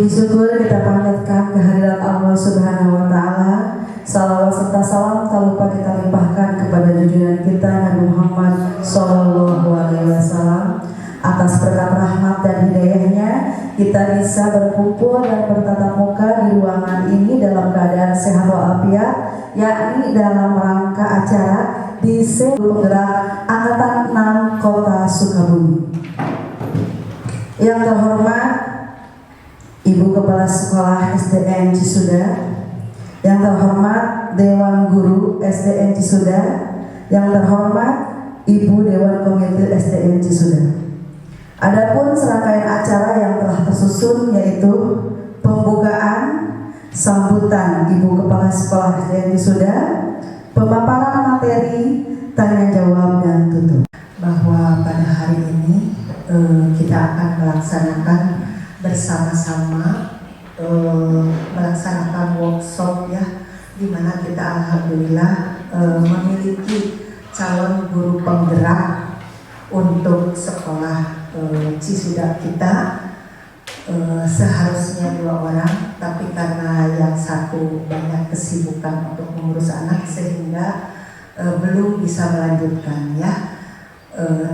Puji syukur kita panjatkan kehadirat Allah Subhanahu wa Ta'ala. Salawat serta salam tak lupa kita limpahkan kepada junjungan kita Nabi Muhammad Sallallahu Alaihi Wasallam. Atas berkat rahmat dan hidayahnya, kita bisa berkumpul dan bertatap muka di ruangan ini dalam keadaan sehat walafiat, yakni dalam rangka acara di Penggerak Angkatan 6 Kota Sukabumi. Yang terhormat Ibu Kepala Sekolah SDN Cisuda, yang terhormat Dewan Guru SDN Cisuda, yang terhormat Ibu Dewan Komite SDN Cisuda. Adapun serangkaian acara yang telah tersusun yaitu pembukaan, sambutan Ibu Kepala Sekolah SDN Cisuda, pemaparan materi, tanya jawab dan tutup. Bahwa pada hari ini kita akan melaksanakan bersama-sama melaksanakan workshop ya, di mana kita alhamdulillah memiliki calon guru penggerak untuk sekolah Cisuda kita. Seharusnya 2 orang, tapi karena yang satu banyak kesibukan untuk mengurus anak sehingga belum bisa melanjutkan ya.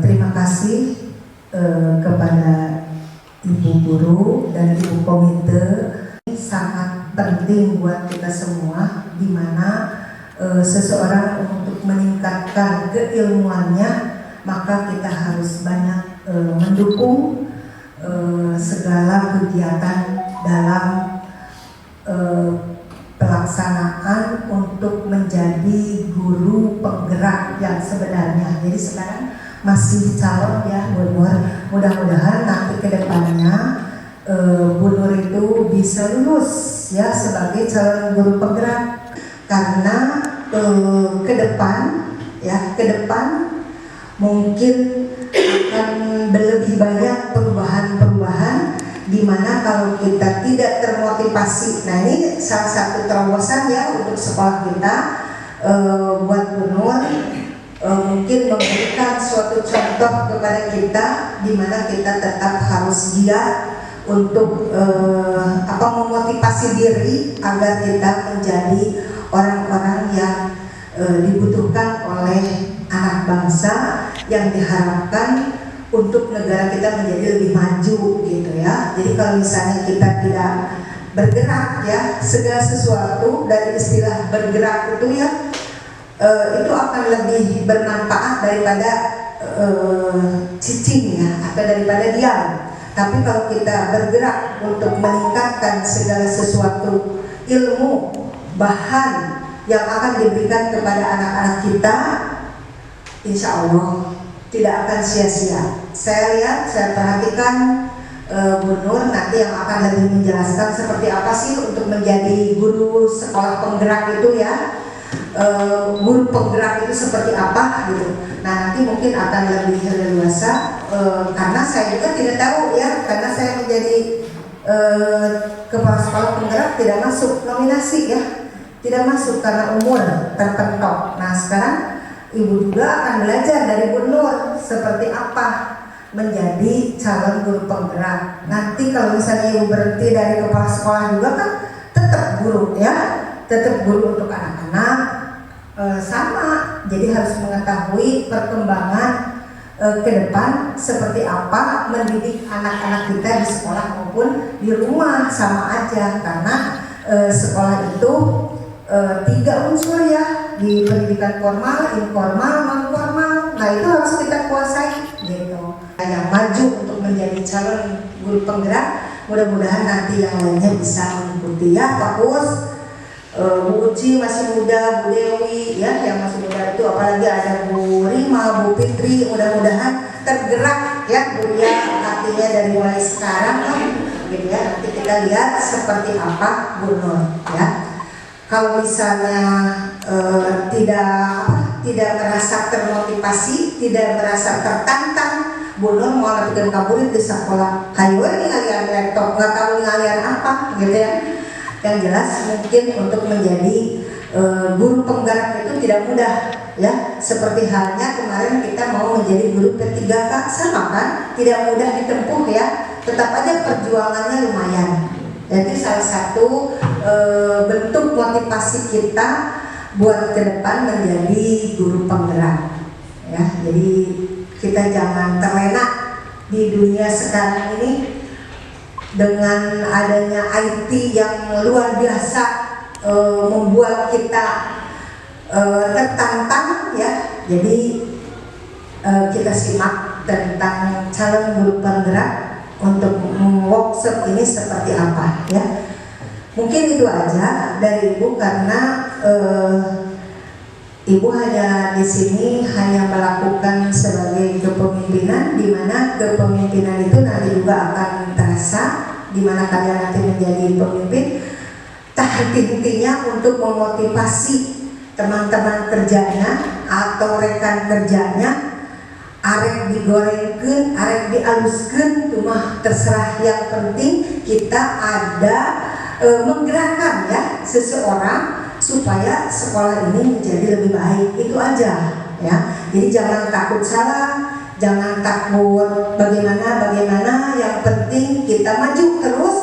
Terima kasih kepada Ibu Guru dan Ibu Komite. Ini sangat penting buat kita semua, di mana seseorang untuk meningkatkan keilmuannya, maka kita harus banyak mendukung segala kegiatan dalam pelaksanaan untuk menjadi guru penggerak yang sebenarnya. Jadi sekarang masih calon ya Bu Nur, mudah-mudahan nanti ke depannya Bu Nur itu bisa lulus ya sebagai calon guru penggerak, karena ke depan mungkin akan lebih banyak perubahan-perubahan, di mana kalau kita tidak termotivasi. Nah, ini salah satu terobosan ya untuk sekolah kita, buat Bu Nur mungkin memberikan suatu contoh kepada kita, di mana kita tetap harus giat untuk memotivasi diri agar kita menjadi orang-orang yang dibutuhkan oleh anak bangsa, yang diharapkan untuk negara kita menjadi lebih maju gitu ya. Jadi kalau misalnya kita tidak bergerak ya, segala sesuatu dari istilah bergerak itu ya itu akan lebih bermanfaat daripada cicing ya, atau daripada diam. Tapi kalau kita bergerak untuk meningkatkan segala sesuatu ilmu, bahan yang akan diberikan kepada anak-anak kita, insya Allah tidak akan sia-sia. Saya lihat, saya perhatikan Bu Nur nanti yang akan lebih menjelaskan seperti apa sih untuk menjadi guru sekolah penggerak itu ya. Guru penggerak itu seperti apa gitu. Nah, nanti mungkin akan lebih leluasa, karena saya juga tidak tahu ya, karena saya menjadi kepala sekolah penggerak tidak masuk nominasi ya, tidak masuk karena umur tertentu. Nah, sekarang Ibu juga akan belajar dari Bu Nur seperti apa menjadi calon guru penggerak. Nanti kalau misalnya Ibu berhenti dari kepala sekolah juga kan tetap guru ya, tetap guru untuk anak-anak. Sama, jadi harus mengetahui perkembangan ke depan seperti apa mendidik anak-anak kita di sekolah maupun di rumah, sama aja, karena sekolah itu 3 unsur ya, di pendidikan formal, informal, non formal. Nah, itu harus kita kuasai gitu. Yang maju untuk menjadi calon guru penggerak, mudah-mudahan nanti yang lainnya bisa mengikuti ya. Fokus Bu Uci masih muda, Bu Dewi ya, yang masih muda itu, apalagi ada Bu Rima, Bu Fitri, mudah-mudahan tergerak ya Bu ya, artinya dari mulai sekarang kan gitu ya. Nanti kita lihat seperti apa Bu Nur ya. Kalau misalnya tidak merasa termotivasi, tidak merasa tertantang, Bu Nur mau bikin kaburit di sekolah, hayo ini ngalian laptop, nggak tahu ngalian apa gitu ya. Yang jelas mungkin untuk menjadi guru penggerak itu tidak mudah ya. Seperti halnya kemarin kita mau menjadi guru P3K, sama kan, tidak mudah ditempuh ya. Tetap aja perjuangannya lumayan Jadi salah satu bentuk motivasi kita buat ke depan menjadi guru penggerak. Ya, jadi kita jangan terlena di dunia sekarang ini dengan adanya IT yang luar biasa, membuat kita tertantang ya. Jadi kita simak tentang calon guru penggerak untuk workshop ini seperti apa ya. Mungkin itu aja dari Ibu karena Ibu hanya di sini hanya melakukan sebagai kepemimpinan, di mana kepemimpinan itu nanti juga akan terasa di mana kalian nanti menjadi pemimpin. Intinya untuk memotivasi teman-teman kerjanya atau rekan kerjanya, arek digorengkeun, arek dialuskeun, cuma terserah, yang penting kita ada menggerakkan ya seseorang supaya sekolah ini menjadi lebih baik. Itu aja ya. Jadi jangan takut salah, jangan takut bagaimana, yang penting kita maju terus,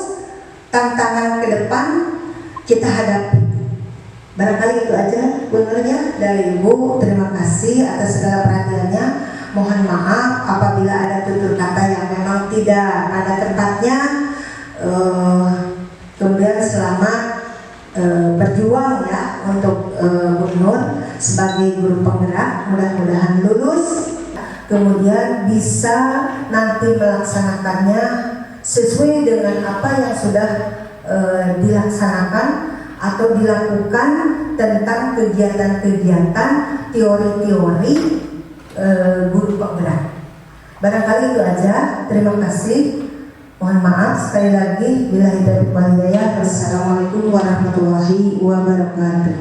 tantangan ke depan kita hadapi. Barangkali itu aja benernya dari Ibu. Terima kasih atas segala perhatiannya. Mohon maaf apabila ada tutur kata yang memang tidak pada tempatnya. Kemudian selamat berjuang ya untuk Bu Nur sebagai guru penggerak. Mudah-mudahan lulus, kemudian bisa nanti melaksanakannya sesuai dengan apa yang sudah dilaksanakan atau dilakukan tentang kegiatan-kegiatan teori-teori guru penggerak. Barangkali itu aja. Terima kasih. Mohon maaf sekali lagi. Billahi taufiq wal hidayah. Wassalamualaikum warahmatullahi wabarakatuh.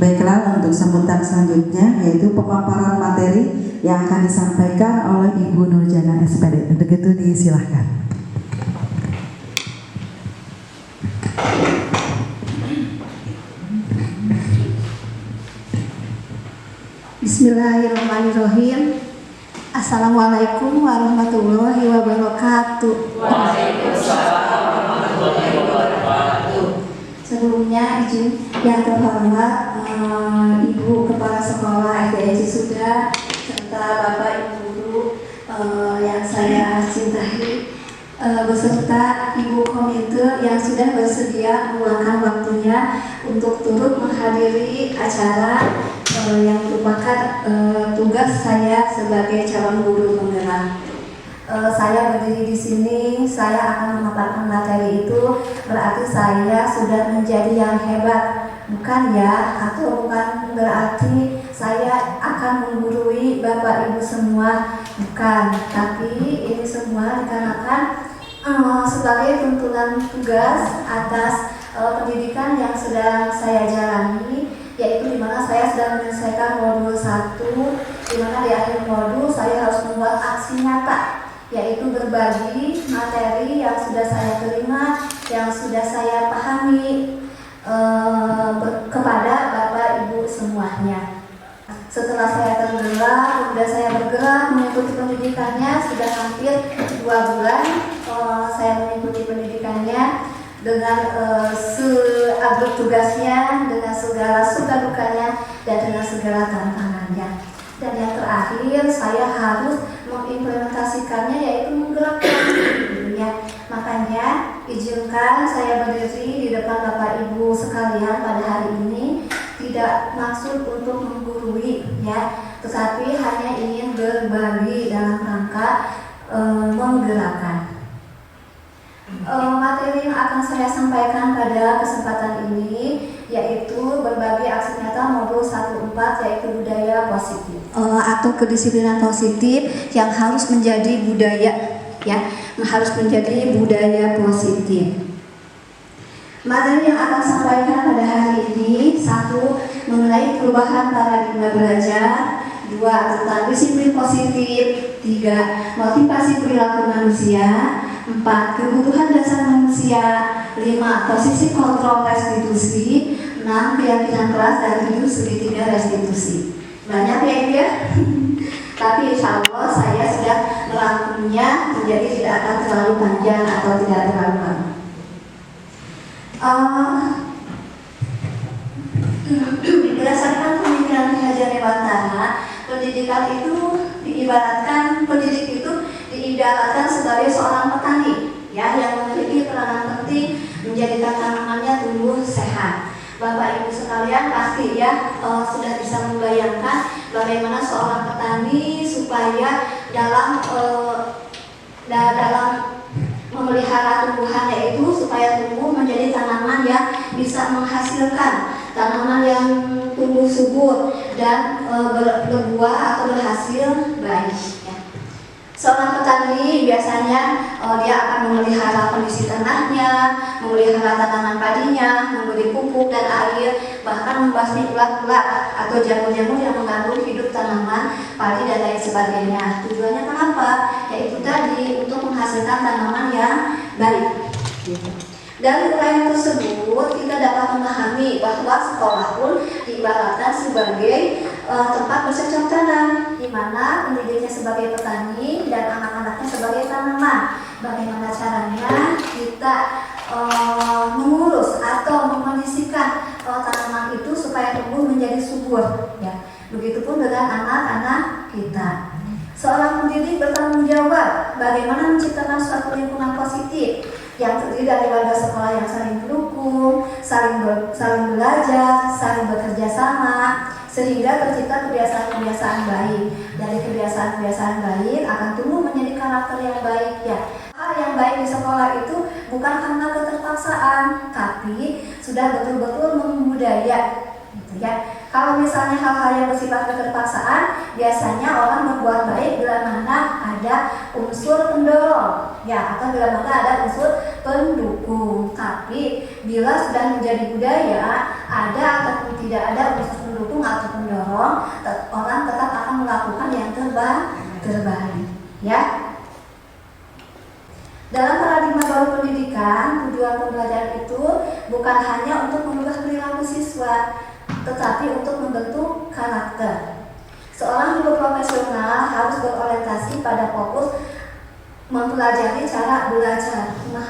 Baiklah, untuk sambutan selanjutnya yaitu pemaparan materi yang akan disampaikan oleh Ibu Nurjana SPD. Untuk itu disilahkan. Bismillahirrahmanirrahim. Assalamualaikum warahmatullahi wabarakatuh. Waalaikumsalam warahmatullahi wabarakatuh. Sebelumnya izin yang terhormat Ibu Kepala Sekolah SD Cisuda serta Bapak Ibu Guru yang saya cintai, beserta Ibu Komite yang sudah bersedia meluangkan waktunya untuk turut menghadiri acara yang merupakan tugas saya sebagai calon guru penggerak. Saya berdiri di sini, saya akan memaparkan materi itu, berarti saya sudah menjadi yang hebat, bukan ya, atau bukan berarti saya akan menggurui Bapak Ibu semua, bukan. Tapi ini semua dikarenakan sebagai tuntunan tugas atas pendidikan yang sedang saya jalani, yaitu dimana saya sedang menyelesaikan modul 1, dimana di akhir modul saya harus membuat aksi nyata, yaitu berbagi materi yang sudah saya terima, yang sudah saya pahami kepada Bapak Ibu semuanya. Setelah saya tergerak, kemudian saya bergerak mengikuti pendidikannya, sudah hampir 2 bulan saya mengikuti pendidikannya dengan seaguk tugasnya, dengan segala suka dukanya, dan dengan segala tantangannya. Dan yang terakhir, saya harus mengimplementasikannya, yaitu menggerakkan dirinya. Makanya izinkan saya berdiri di depan Bapak Ibu sekalian pada hari ini, tidak maksud untuk menggurui ya, tetapi hanya ingin berbagi dalam rangka menggerakkan. Materi yang akan saya sampaikan pada kesempatan ini yaitu berbagi aksi nyata modul 14, yaitu budaya positif atau kedisiplinan positif yang harus menjadi budaya ya, harus menjadi budaya positif. Materi yang akan sampaikan pada hari ini: 1. Mengenai perubahan paradigma belajar, 2. Tentang disiplin positif, 3. Motivasi perilaku manusia, 4. Kebutuhan dasar manusia, 5. Posisi kontrol restitusi, 6. Keyakinan kelas, dan 7. Segitiga restitusi. Banyak ya Ibu ya. Tapi insya Allah saya sudah merangkumnya menjadi tidak akan terlalu panjang atau tidak terlalu lama. Berdasarkan pemikiran Ki Hajar Dewantara, pendidikan itu diibaratkan, pendidik itu diibaratkan sebagai seorang petani ya, yang memiliki peranan penting menjadikan tanamannya tumbuh sehat. Bapak Ibu sekalian pasti ya sudah bisa membayangkan bagaimana seorang petani supaya dalam memelihara tumbuhannya itu supaya tumbuh menjadi tanaman yang bisa menghasilkan, tanaman yang tumbuh subur dan berbuah atau berhasil baik. Ya. Seorang petani biasanya dia akan memelihara kondisi tanahnya, memelihara tanaman padinya, memberi pupuk dan air, bahkan membasmi ulat-ulat atau jamur-jamur yang mengganggu hidup tanaman padi dan lain sebagainya. Tujuannya kenapa? Yaitu tadi untuk menghasilkan tanaman yang baik. Dari uraian tersebut kita dapat memahami bahwa sekolah pun diibaratkan sebagai tempat bercocok tanam, di mana pendidiknya sebagai petani dan anak-anaknya sebagai tanaman. Bagaimana caranya kita mengurus atau mengkondisikan tanaman itu supaya tumbuh menjadi subur, ya. Begitupun dengan anak-anak kita. Seorang pendidik bertanggung jawab bagaimana menciptakan suatu lingkungan positif yang terdiri dari warga sekolah yang saling mendukung, saling belajar, saling bekerja sama, sehingga tercipta kebiasaan-kebiasaan baik. Dari kebiasaan-kebiasaan baik akan tumbuh menjadi karakter yang baik ya. Hal yang baik di sekolah itu bukan karena keterpaksaan, tapi sudah betul-betul membudaya. Gitu ya. Kalau misalnya hal-hal yang bersifat keterpaksaan, biasanya orang berbuat baik bila mana ada unsur pendorong, ya, atau bila mana ada unsur pendukung. Tapi bila sudah menjadi budaya, ada ataupun tidak ada unsur pendukung atau pendorong, orang tetap akan melakukan yang terbaik, ya. Dalam paradigma baru pendidikan, tujuan pembelajaran itu bukan hanya untuk mengubah perilaku siswa, tetapi untuk membentuk karakter. Seorang guru profesional harus berorientasi pada fokus mempelajari cara belajar. Nah,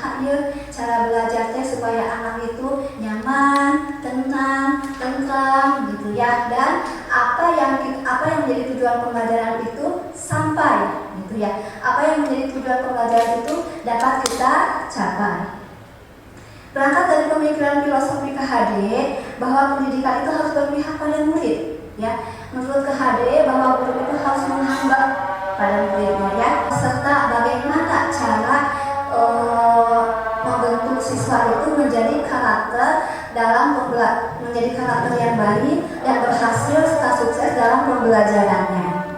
cara belajar supaya anak itu nyaman, tenang, tentram, gitu ya. Dan apa yang menjadi tujuan pembelajaran itu sampai, gitu ya. Apa yang menjadi tujuan pembelajaran itu dapat kita capai. Berangkat dari pemikiran filosofi KHD bahwa pendidikan itu harus berpihak pada murid, ya. Menurut KHD bahwa guru itu harus menghamba pada muridnya, ya, serta bagaimana cara membentuk siswa itu menjadi karakter menjadi karakter yang baik dan berhasil serta sukses dalam pembelajarannya.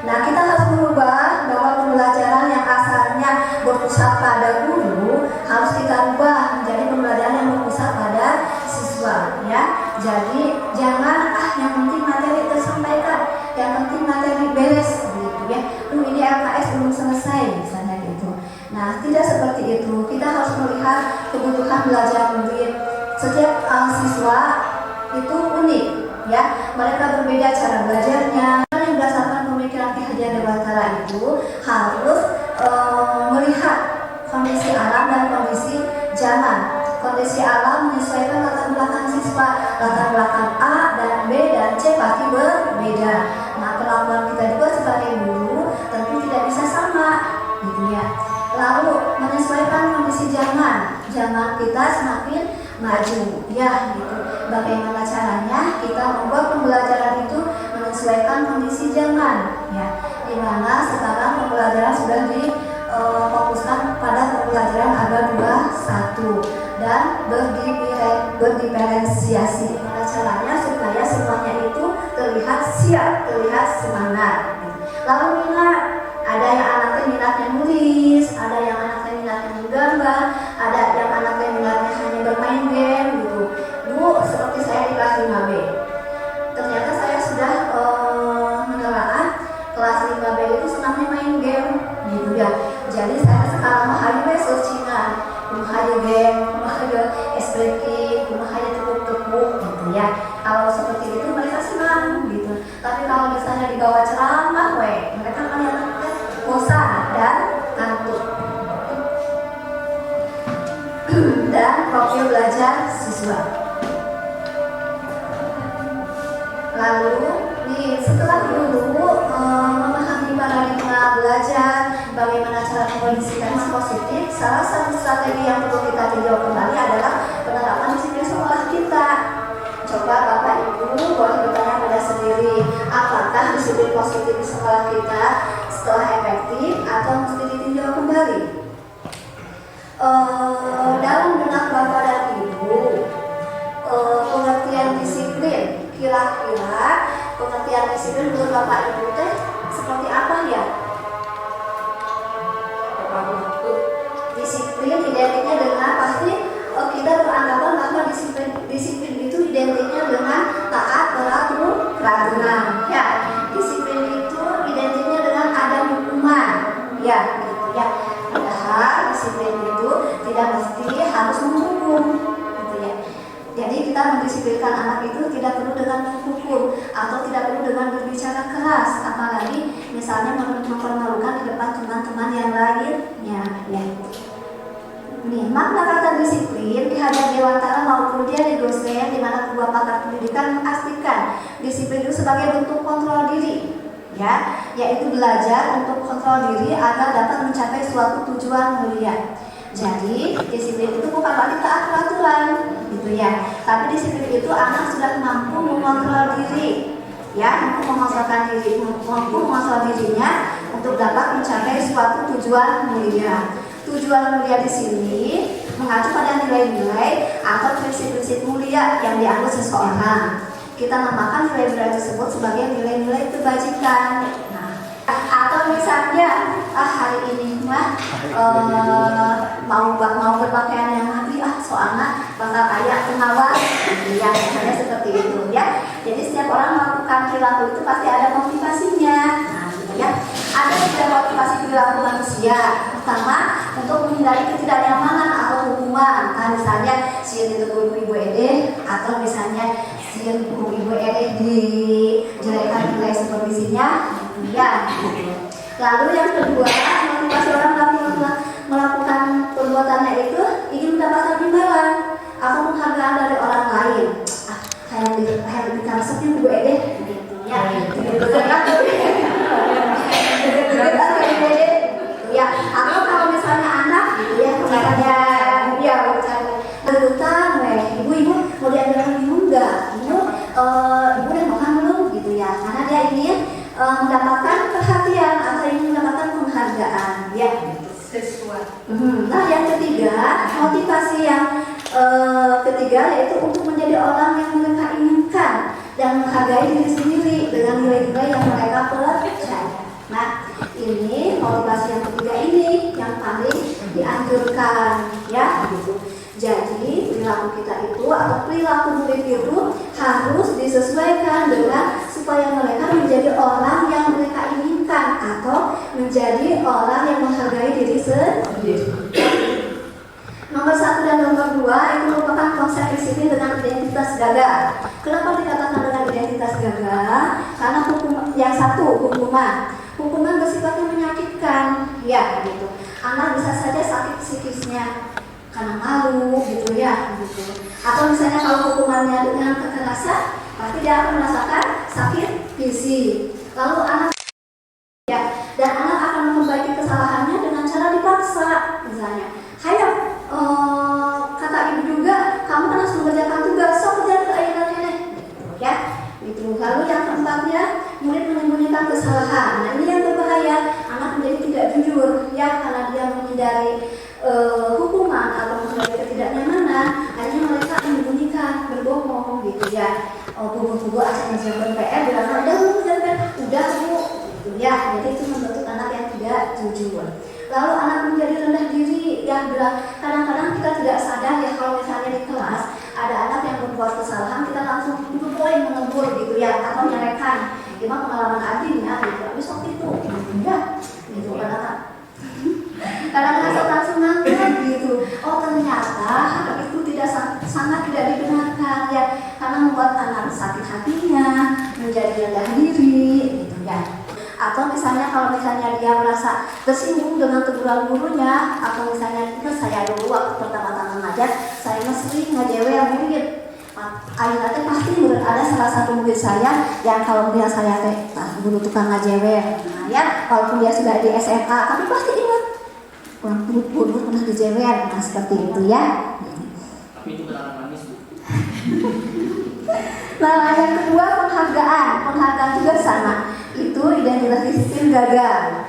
Nah, kita harus merubah bahwa pembelajaran yang asalnya berpusat pada guru harus kita ubah menjadi pembelajaran yang berpusat pada siswa, ya. Jadi jangan yang penting materi tersampaikan, yang penting materi beres, gitu ya. Ini LKS belum selesai, misalnya gitu. Nah, tidak seperti itu. Kita harus melihat kebutuhan belajar murid. Setiap siswa itu unik, ya. Mereka berbeda cara belajarnya. Yang berdasarkan pemikiran Ki Hajar Dewantara itu harus melihat kondisi alam dan kondisi zaman. Kondisi alam menyesuaikan latar belakang siswa, latar belakang A dan B dan C pasti berbeda. Nah, kemampuan kita juga sebagai guru tentu tidak bisa sama, gitu ya. Lalu menyesuaikan kondisi zaman kita semakin maju, ya, gitu. Bagaimana caranya kita membuat pembelajaran itu menyesuaikan kondisi zaman, ya. Di mana sekarang pembelajaran sudah difokuskan pada pembelajaran abad 21 dan berdiferensiasi. Bagaimana caranya supaya semuanya itu terlihat siap, terlihat semangat. Lalu minat, ada yang anaknya minatnya nulis, ada yang anaknya minatnya menggambar, ada yang anaknya minatnya hanya bermain game, gitu. Bu, seperti saya di kelas 5B. Ternyata saya sudah menelaah kelas 5B itu senangnya main game, gitu ya. Jadi saya sekarang mahayu searchingan, mahayu game, mahayu espresso, mahayu tepuk-tepuk, gitu ya. Kalau seperti itu mereka senang, gitu. bagaimana cara mengkondisikan yang positif, salah satu strategi yang perlu kita tinjau kembali adalah penerapan disiplin sekolah kita. Coba Bapak Ibu boleh bertanya pada sendiri, apakah disiplin positif di sekolah kita setelah efektif atau mesti ditinjau kembali? Dalam benak Bapak dan Ibu, pengertian disiplin, kira-kira pengertian disiplin menurut Bapak Ibu teh seperti apa ya? Disiplin identiknya dengan pasti kita beranggapan bahwa disiplin itu identiknya dengan taat peraturan. Ya, disiplin itu identiknya dengan ada hukuman. Ya, gitu ya. Padahal disiplin itu tidak mesti harus menghukum, gitu ya. Jadi kita mendisiplinkan anak itu tidak perlu dengan menghukum atau tidak perlu dengan berbicara keras, apalagi misalnya mempermalukan di depan teman-teman yang lainnya. Ya. Nih, makna kata disiplin di hadapan dewantara maupun dia di dosen, di mana kedua pakar pendidikan memastikan disiplin itu sebagai bentuk kontrol diri, ya, yaitu belajar untuk kontrol diri agar dapat mencapai suatu tujuan mulia. Jadi disiplin itu bukan berarti taat peraturan, gitu ya. Tapi disiplin itu anak sudah mampu mengontrol diri, ya, mampu mengontrol dirinya untuk dapat mencapai suatu tujuan mulia. Tujuan mulia di sini mengacu pada nilai-nilai atau prinsip-prinsip mulia yang dianggap seseorang. Kita namakan nilai-nilai tersebut sebagai nilai-nilai kebajikan. Nah, atau misalnya hari ini mau berpakaian yang rapi, soalnya bakal kayak pengawas, ya, misalnya seperti itu, ya. Jadi setiap orang melakukan perilaku itu pasti ada motivasinya. Nah, gitu ya. Ada tiga motivasi perilaku manusia. Pertama, untuk menghindari ketidaknyamanan atau hukuman. Nah, misalnya sieun ditegur ibu ede, atau misalnya sieun ibu ede dijelekkan nilai supervisinya, ya. Lalu yang kedua, motivasi orang melakukan perbuatannya itu ingin mendapatkan imbalan atau penghargaan dari orang lain. Kayak di kansep ibu ede, gitu ya. Ya, atau kalau misalnya anak, gitu ya, caranya dia berhutang, ibu mau diambilkan ibu enggak, ibu udah makan belum, gitu ya, karena dia ingin mendapatkan perhatian atau ingin mendapatkan penghargaan, ya, sesuai. Nah, yang ketiga, motivasi yang ketiga yaitu untuk menjadi orang yang mereka inginkan dan menghargai diri sendiri dengan nilai-nilai yang mereka percaya. Nah, ini motivasi yang ketiga ini yang paling dianjurkan, ya, gitu. Jadi perilaku kita itu atau perilaku murid itu harus disesuaikan dengan supaya mereka menjadi orang yang mereka inginkan atau menjadi orang yang menghargai diri sendiri. Nomor 1 dan nomor 2 itu merupakan konsep disiplin dengan identitas gagah. Kenapa dikatakan dengan identitas gagah? Karena yang satu hukuman. Hukuman bersifatnya menyakitkan, ya, gitu. Anak bisa saja sakit psikisnya karena malu, gitu ya, gitu. Atau misalnya kalau hukumannya dengan kekerasan, pasti dia akan merasakan sakit fisik. Lalu anak, ya, dan anak akan memperbaiki kesalahannya dengan cara dipaksa, misalnya. Hayo, kata ibu juga, kamu kan harus mengerjakan tugas, so kerja ke ayah nenek, ya. Gitu. Lalu yang keempatnya, murid menyembunyikan kesalahan. Nah, ini yang berbahaya. Anak menjadi tidak jujur, ya, karena dia menghindari hukuman atau menghindari ketidaknyamanan. Akhirnya mereka menyembunyikan, berbohong, gitu ya. Bu asal mengerjakan PR, bilang udah bu mengerjakan PR, udah bu, gitu ya. Jadi itu membentuk anak yang tidak jujur. Lalu anak menjadi rendah diri, ya, bilang kadang-kadang kita tidak sadar ya kalau misalnya di kelas ada anak yang berbuat kesalahan, kita langsung poin menegur, gitu ya, atau menyerekan. Cuma pengalaman adiknya, gitu, habis waktu itu, ya, gitu, kadang-kadang langsung nangkep, gitu. Oh, ternyata hal itu sangat tidak dibenarkan, ya, karena membuat anak sakit hatinya, menjadi rendah diri, gitu ya. Atau misalnya kalau misalnya dia merasa tersinggung dengan teguran gurunya, atau misalnya itu saya dulu waktu pertama-tama ngajar, saya sering ngejewel murid. akhirnya pasti menurut ada salah satu murid saya yang kalau dia saya guru tukang ngajewer, nah ya walaupun dia sudah di SMA tapi pasti ingat guru pernah dijewer, nah seperti itu ya. Tapi itu benar manis, Bu. Nah yang kedua penghargaan juga sama, itu identitas disiplin gagal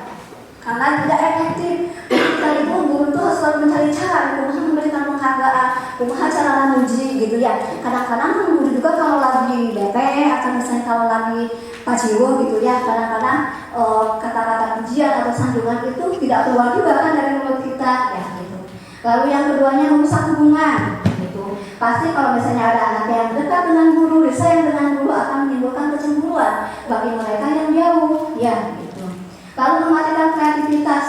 karena tidak efektif. Kita itu guru tuh selalu mencari cara untuk memberikan penghargaan, kumaha cara memuji gitu ya. Kadang-kadang guru juga kalau lagi bete atau misalnya kalau lagi paciwo gitu ya, kadang-kadang kata-kata pujian atau sanjungan itu tidak keluar juga kan dari mulut kita ya gitu. Lalu yang keduanya merusak hubungan gitu. Pasti kalau misalnya ada anak yang dekat dengan guru, disayang dengan guru akan menimbulkan kecemburuan bagi mereka yang jauh ya gitu. Lalu mematikan kreativitas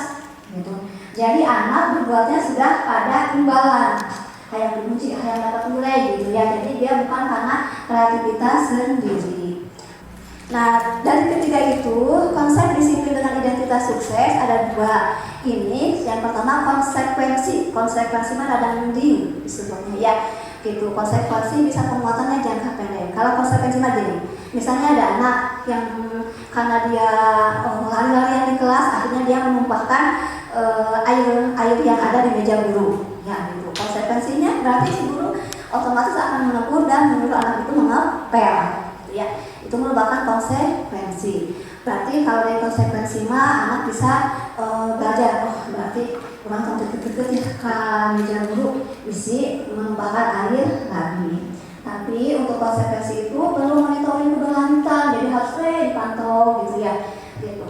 gitu. Jadi anak berbuatnya sudah pada imbalan, kayak dimuji, kayak dapat nilai gitu ya. Jadi dia bukan karena kreativitas sendiri. Nah dari ketiga itu konsep disiplin dengan identitas sukses ada dua. Ini yang pertama konsekuensi mana ada mending disebutnya ya. Gitu, konsekuensi bisa penguatannya jangka pendek. Kalau konsekuensi mah gini, misalnya ada anak yang karena dia lari-larian di kelas, akhirnya dia menumpahkan air yang ada di meja guru. Ya, gitu. Konsekuensinya berarti si guru otomatis akan menegur dan menyuruh anak itu mengepel. Gitu ya. Itu merupakan konsekuensi. Berarti kalau dari konsekuensi mah anak bisa belajar. Oh, berarti orang sampai deket-deket ya ke meja guru bisa menumpahkan air lagi. Tapi untuk konsekuensi itu perlu monitoring keberlanjutan, jadi harus dipantau gitu ya. Gitu.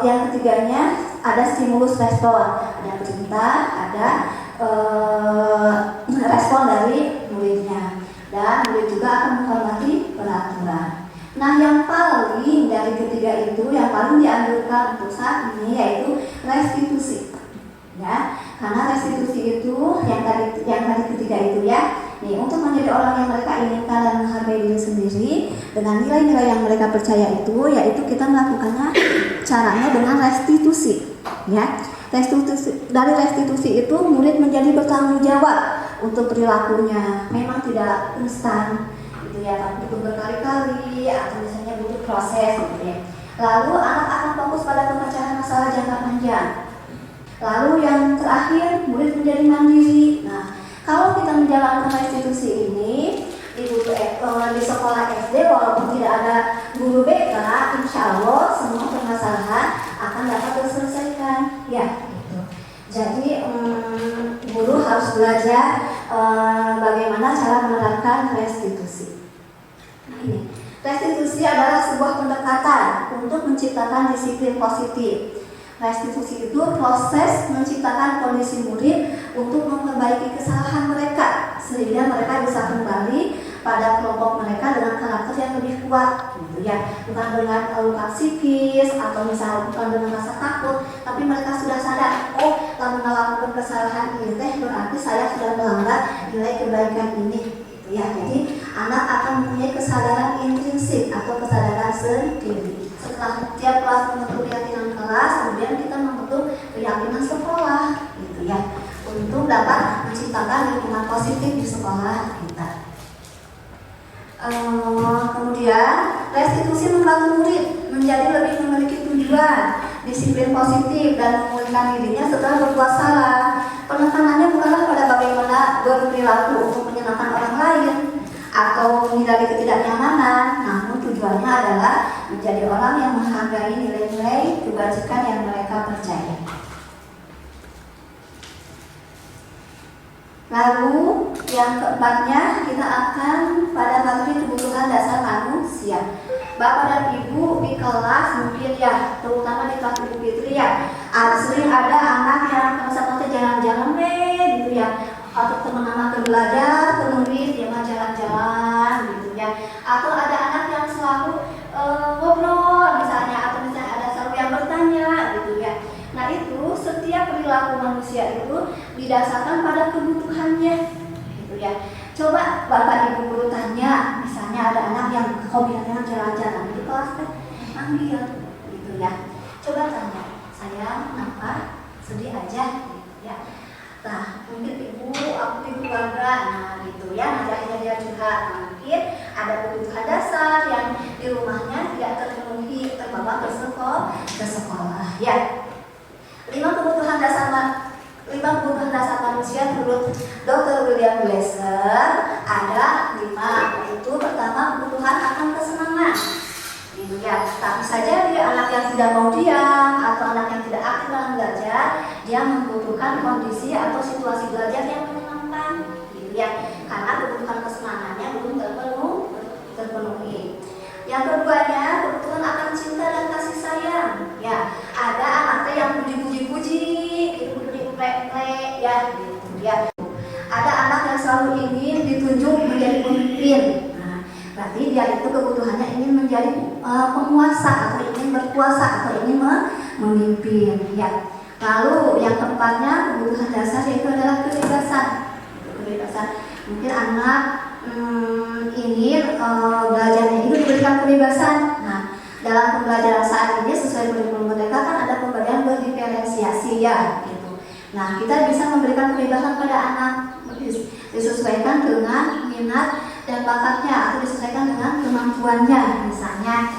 Yang ketiganya ada stimulus respon, ada perintah, ada respon dari muridnya, dan murid juga akan menghormati peraturan. Nah yang paling dari ketiga itu yang paling dianjurkan untuk saat ini yaitu restitusi. Ya, karena restitusi itu yang tadi ketiga itu ya. Nih, untuk menjadi orang yang mereka inginkan dan menghargai diri sendiri dengan nilai-nilai yang mereka percaya itu, yaitu kita melakukannya caranya dengan restitusi. Ya, dari restitusi itu murid menjadi bertanggung jawab untuk perilakunya. Memang tidak instan, gitu ya, tapi butuh berkali-kali atau misalnya butuh proses, gitu ya. Lalu anak akan fokus pada pemecahan masalah jangka panjang. Lalu yang terakhir, murid menjadi mandiri. Nah, kalau kita menjalankan restitusi ini di sekolah SD, walaupun tidak ada guru BK, insya Allah semua permasalahan akan dapat terselesaikan. Ya, gitu. Jadi guru harus belajar bagaimana cara menerapkan restitusi. Nah, ini restitusi adalah sebuah pendekatan untuk menciptakan disiplin positif. Restitusi itu proses menciptakan kondisi murid untuk memperbaiki kesalahan mereka sehingga mereka bisa kembali pada kelompok mereka dengan karakter yang lebih kuat, gitu ya. Bukan dengan luka psikis atau misalnya bukan dengan rasa takut, tapi mereka sudah sadar, oh, kalau melakukan kesalahan ini berarti saya sudah melanggar nilai kebaikan ini, gitu ya. Jadi anak akan mempunyai kesadaran intrinsik atau kesadaran sendiri. Setelah tiap kelas membentuk keyakinan kelas, kemudian kita membentuk keyakinan sekolah, gitu ya, untuk dapat menciptakan lingkungan positif di sekolah kita. Kemudian restitusi membantu murid menjadi lebih memiliki tujuan, disiplin positif dan memulihkan dirinya setelah berbuat salah. Penekanannya bukanlah pada bagaimana berperilaku untuk menyenangkan orang lain atau menghindari ketidaknyamanan, namun tujuannya adalah menjadi orang yang menghargai nilai-nilai kebajikan yang mereka percaya. Lalu yang keempatnya kita akan pada materi kebutuhan dasar manusia. Bapak dan Ibu di kelas mungkin ya, terutama di kelas Ibu Fitri ya, sering ada anak yang misalnya jalan-jalan gitu ya, atau teman-teman belajar, penulis dia mah jalan-jalan gitu ya, atau ada anak yang selalu ngobrol misalnya, atau misalnya ada selalu yang bertanya gitu ya. Nah itu setiap perilaku manusia itu didasarkan pada kebutuhannya gitu ya. Coba Bapak Ibu guru tanya, misalnya ada anak yang hobinya jalan-jalan di kelas panggil gitu ya. Coba tanya, sayang kenapa? Sedih aja gitu ya. Nah, mungkin ibu, aku di keluarga, nah gitu ya, nanti akhirnya dia curhat. Nah, mungkin ada kebutuhan dasar yang di rumahnya tidak terpenuhi, terbawa ke sekolah. Ya, 5 kebutuhan dasar manusia menurut Dr. William Glasser ada 5, yaitu pertama kebutuhan akan kesenangan. Gitu ya. Tapi saja dia anak yang tidak mau diam atau anak yang tidak aktif dalam belajar, dia membutuhkan kondisi atau situasi belajar yang menyenangkan, gitu ya. Karena kebutuhan kesenangannya belum terpenuhi. Yang keduanya kebutuhan akan cinta dan kasih sayang. Ya, ada anaknya yang puji-puji, itu ya, gitu ya. Ada anak yang selalu ingin ditunjuk menjadi pemimpin. Berarti dia itu kebutuhannya ingin menjadi penguasa atau ingin berkuasa atau ingin memimpin. Ya. Lalu yang keempatnya kebutuhan dasar yaitu adalah kebebasan. Mungkin anak ingin belajarnya itu diberikan kebebasan. Nah, dalam pembelajaran saat ini sesuai kurikulum Merdeka kan ada pembelajaran berdiferensiasi ya. Gitu. Nah, kita bisa memberikan kebebasan pada anak disesuaikan dengan minat dan bakatnya atau disesuaikan dengan kemampuannya. Misalnya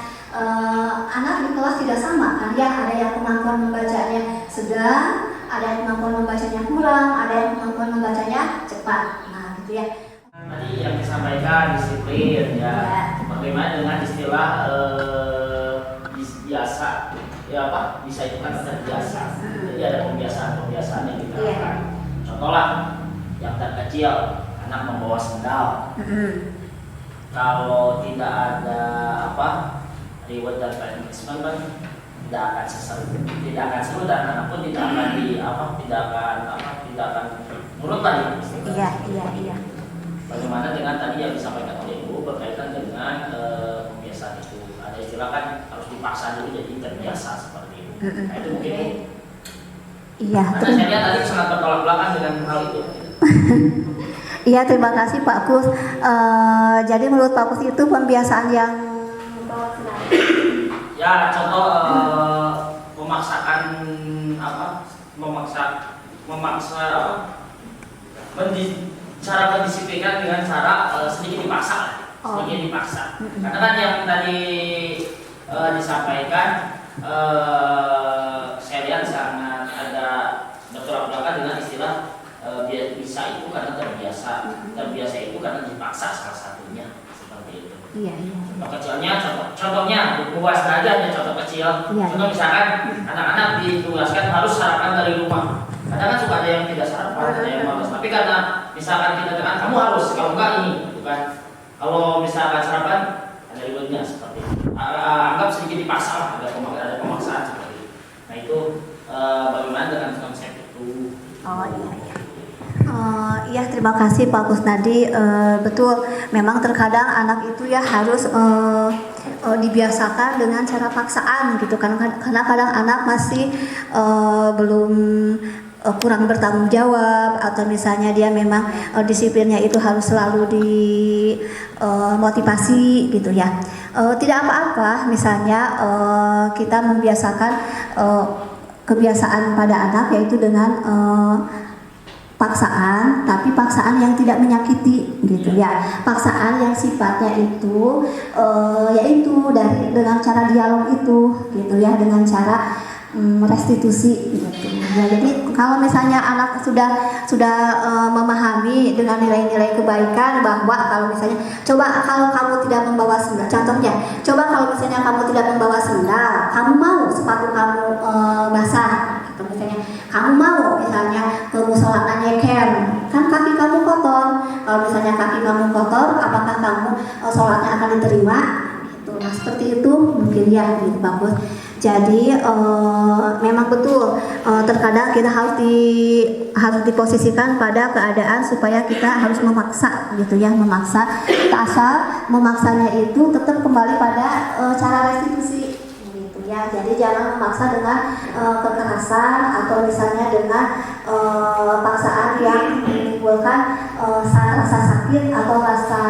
anak di kelas tidak sama kan ya, ada yang kemampuan membacanya sedang, ada yang kemampuan membacanya kurang, ada yang kemampuan membacanya cepat. Nah, gitu ya. Tadi yang disampaikan disiplin ya. Bagaimana dengan istilah biasa? Ya apa? Bisa itu kan terbiasa. Jadi ada pembiasaan yang kita lakukan. Contoh lah, yang terkecil anak membawa sendal. Kalau tidak ada reward dan punishment kan tidak akan seru dan anak pun tidak akan nurut lagi. Iya. Bagaimana dengan tadi yang disampaikan oleh Ibu berkaitan dengan pembiasaan itu? Ada istilah kan harus dipaksa dulu jadi terbiasa seperti itu. Nah itu mungkin Iya. karena saya lihat tadi sangat bertolak belakang dengan hal itu. Iya, terima kasih Pak Kus. Jadi menurut Pak Kus itu pembiasaan yang Ya contoh cara mendisiplinkan dengan cara sedikit dipaksa. Karena kan yang tadi disampaikan saya lihat sangat ada bertolak belakang dengan istilah bisa itu karena terbiasa itu karena dipaksa salah satunya seperti itu. Iya. Contohnya luas aja ada contoh kecil. Iya. Contoh misalkan anak-anak ditugaskan harus sarapan dari rumah. Kadang kan suka ada yang tidak sarapan, ada yang malas. Tapi karena misalkan kita tekan kamu harus, kalau enggak ini, bukan. Kalau misalkan sarapan ada rewardnya seperti itu. Anggap sedikit dipaksa lah, ada pemaksaan seperti itu. Nah itu bagaimana dengan konsep itu? Iya, terima kasih Pak Kusnadi. Betul, memang terkadang anak itu ya harus dibiasakan dengan cara paksaan gitu, karena kadang anak masih belum kurang bertanggung jawab, atau misalnya dia memang disiplinnya itu harus selalu dimotivasi gitu ya. Tidak apa-apa misalnya kita membiasakan kebiasaan pada anak yaitu dengan paksaan, tapi paksaan yang tidak menyakiti gitu ya. Paksaan yang sifatnya itu yaitu dengan cara dialog itu gitu ya, dengan cara restitusi gitu. Ya, jadi kalau misalnya anak sudah memahami dengan nilai-nilai kebaikan bahwa kalau misalnya kalau kamu tidak membawa sendal, contohnya kalau misalnya kamu tidak membawa sendal, kamu mau sepatu kamu basah, atau misalnya kamu mau misalnya ke musola nyeker, kan kaki kamu kotor. Kalau misalnya kaki kamu kotor, apakah kamu sholatnya akan diterima? Nah, seperti itu mungkin ya, gitu bagus. Jadi memang betul terkadang kita harus diposisikan pada keadaan supaya kita harus memaksa gitu ya, memaksa. Asal memaksanya itu tetap kembali pada cara restitusi gitu ya. Jadi jangan memaksa dengan kekerasan atau misalnya dengan paksaan yang menimbulkan rasa sakit atau rasa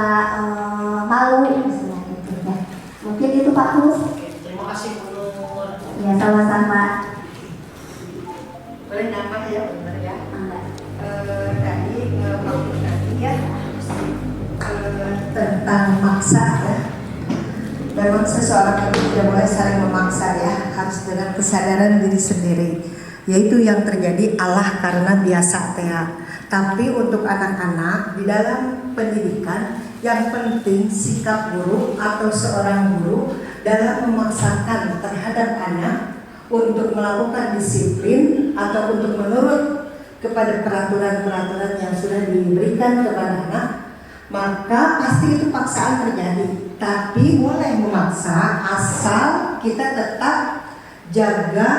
malu misalnya gitu ya. Mungkin itu Pak Kus. Terima kasih Bu Nur. Ya, sama-sama. Boleh nambah ya, benar ya. tentang maksa ya. Memang seseorang itu tidak boleh saling memaksa ya, harus dengan kesadaran diri sendiri. Yaitu yang terjadi Allah karena biasa ya. Tapi untuk anak-anak di dalam pendidikan yang penting sikap guru atau seorang guru dalam memaksakan terhadap anak untuk melakukan disiplin atau untuk menurut kepada peraturan-peraturan yang sudah diberikan kepada anak, maka pasti itu paksaan terjadi. Tapi boleh memaksa asal kita tetap jaga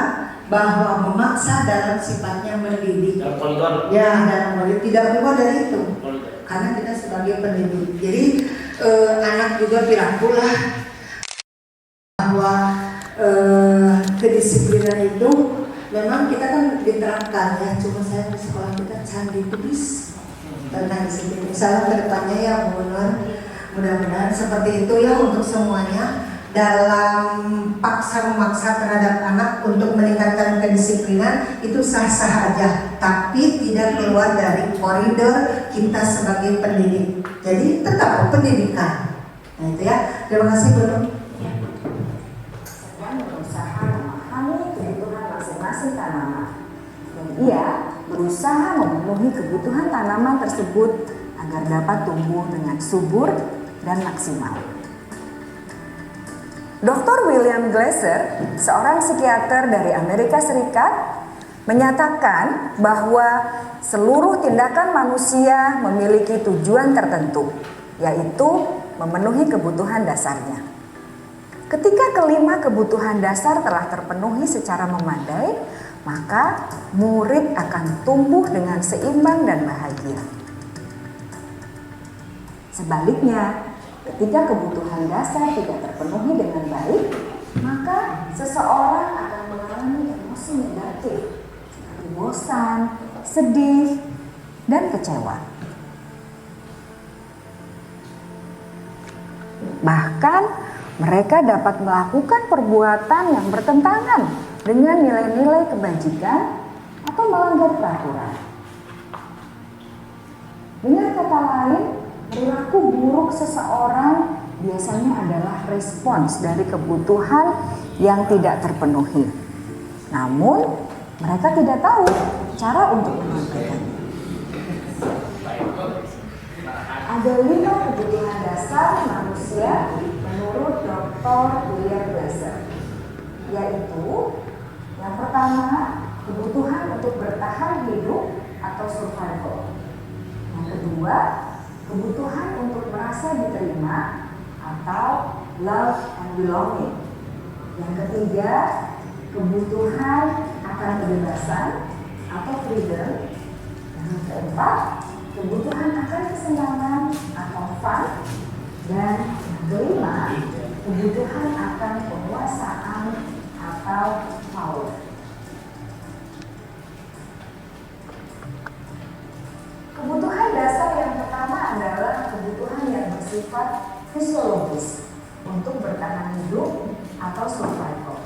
bahwa memaksa dalam sifatnya mendidik. Dalam koridor. Ya, dalam koridor, tidak keluar dari itu. Koridor. Karena kita sebagai pendidik. Jadi anak juga pirangkulah bahwa kedisiplinan itu memang kita kan diterapkan ya. Cuma saya di sekolah kita candi tulis tentang disiplin. Misalnya kedepannya ya mudah-mudahan seperti itu ya untuk semuanya. Dalam paksa memaksa terhadap anak untuk meningkatkan kedisiplinan itu sah-sah aja, tapi tidak keluar dari koridor kita sebagai pendidik. Jadi tetap pendidikan. Nah itu ya. Terima kasih Bu. Sedang berusaha memahami kebutuhan masing-masing tanaman, dan ia berusaha memenuhi kebutuhan tanaman tersebut agar dapat tumbuh dengan subur dan maksimal. Dr. William Glasser, seorang psikiater dari Amerika Serikat, menyatakan bahwa seluruh tindakan manusia memiliki tujuan tertentu, yaitu memenuhi kebutuhan dasarnya. Ketika kelima kebutuhan dasar telah terpenuhi secara memadai, maka murid akan tumbuh dengan seimbang dan bahagia. Sebaliknya, ketika kebutuhan dasar tidak terpenuhi dengan baik, maka seseorang akan mengalami emosi negatif seperti bosan, sedih, dan kecewa. Bahkan mereka dapat melakukan perbuatan yang bertentangan dengan nilai-nilai kebajikan atau melanggar peraturan. Dengan kata lain, perilaku buruk seseorang biasanya adalah respons dari kebutuhan yang tidak terpenuhi. Namun, mereka tidak tahu cara untuk menyampaikannya. Ada 5 kebutuhan dasar manusia menurut Dr. William Glasser, yaitu yang pertama, kebutuhan untuk bertahan hidup atau survival. Yang kedua, kebutuhan untuk merasa diterima atau love and belonging. Yang ketiga, kebutuhan akan kebebasan atau freedom. Yang keempat, kebutuhan akan kesenangan atau fun. Dan yang kelima, kebutuhan akan penguasaan atau power. Kebutuhan dasar yang pertama adalah kebutuhan yang bersifat fisiologis untuk bertahan hidup atau survival.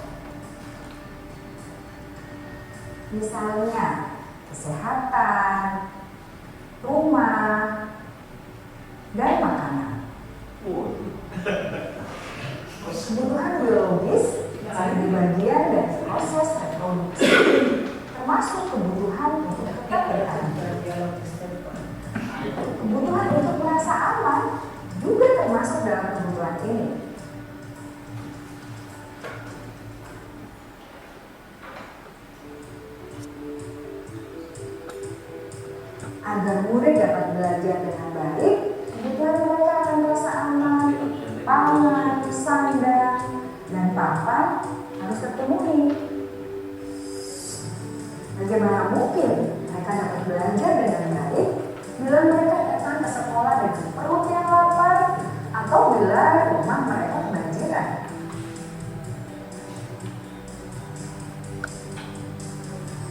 Misalnya, kesehatan, rumah, dan makanan. Kebutuhan biologis menjadi bagian dari proses reproduksi, termasuk kebutuhan untuk tetap bertahan. Kebutuhan untuk merasa aman juga termasuk dalam kebutuhan ini. Agar murid dapat belajar dengan baik, kebutuhan mereka akan merasa aman, pangan, sandang, dan papan harus terpenuhi. Bagaimana mungkin mereka dapat belajar dengan baik bila mereka datang ke sekolah dengan perut yang lapar atau bila rumah mereka kebanjiran?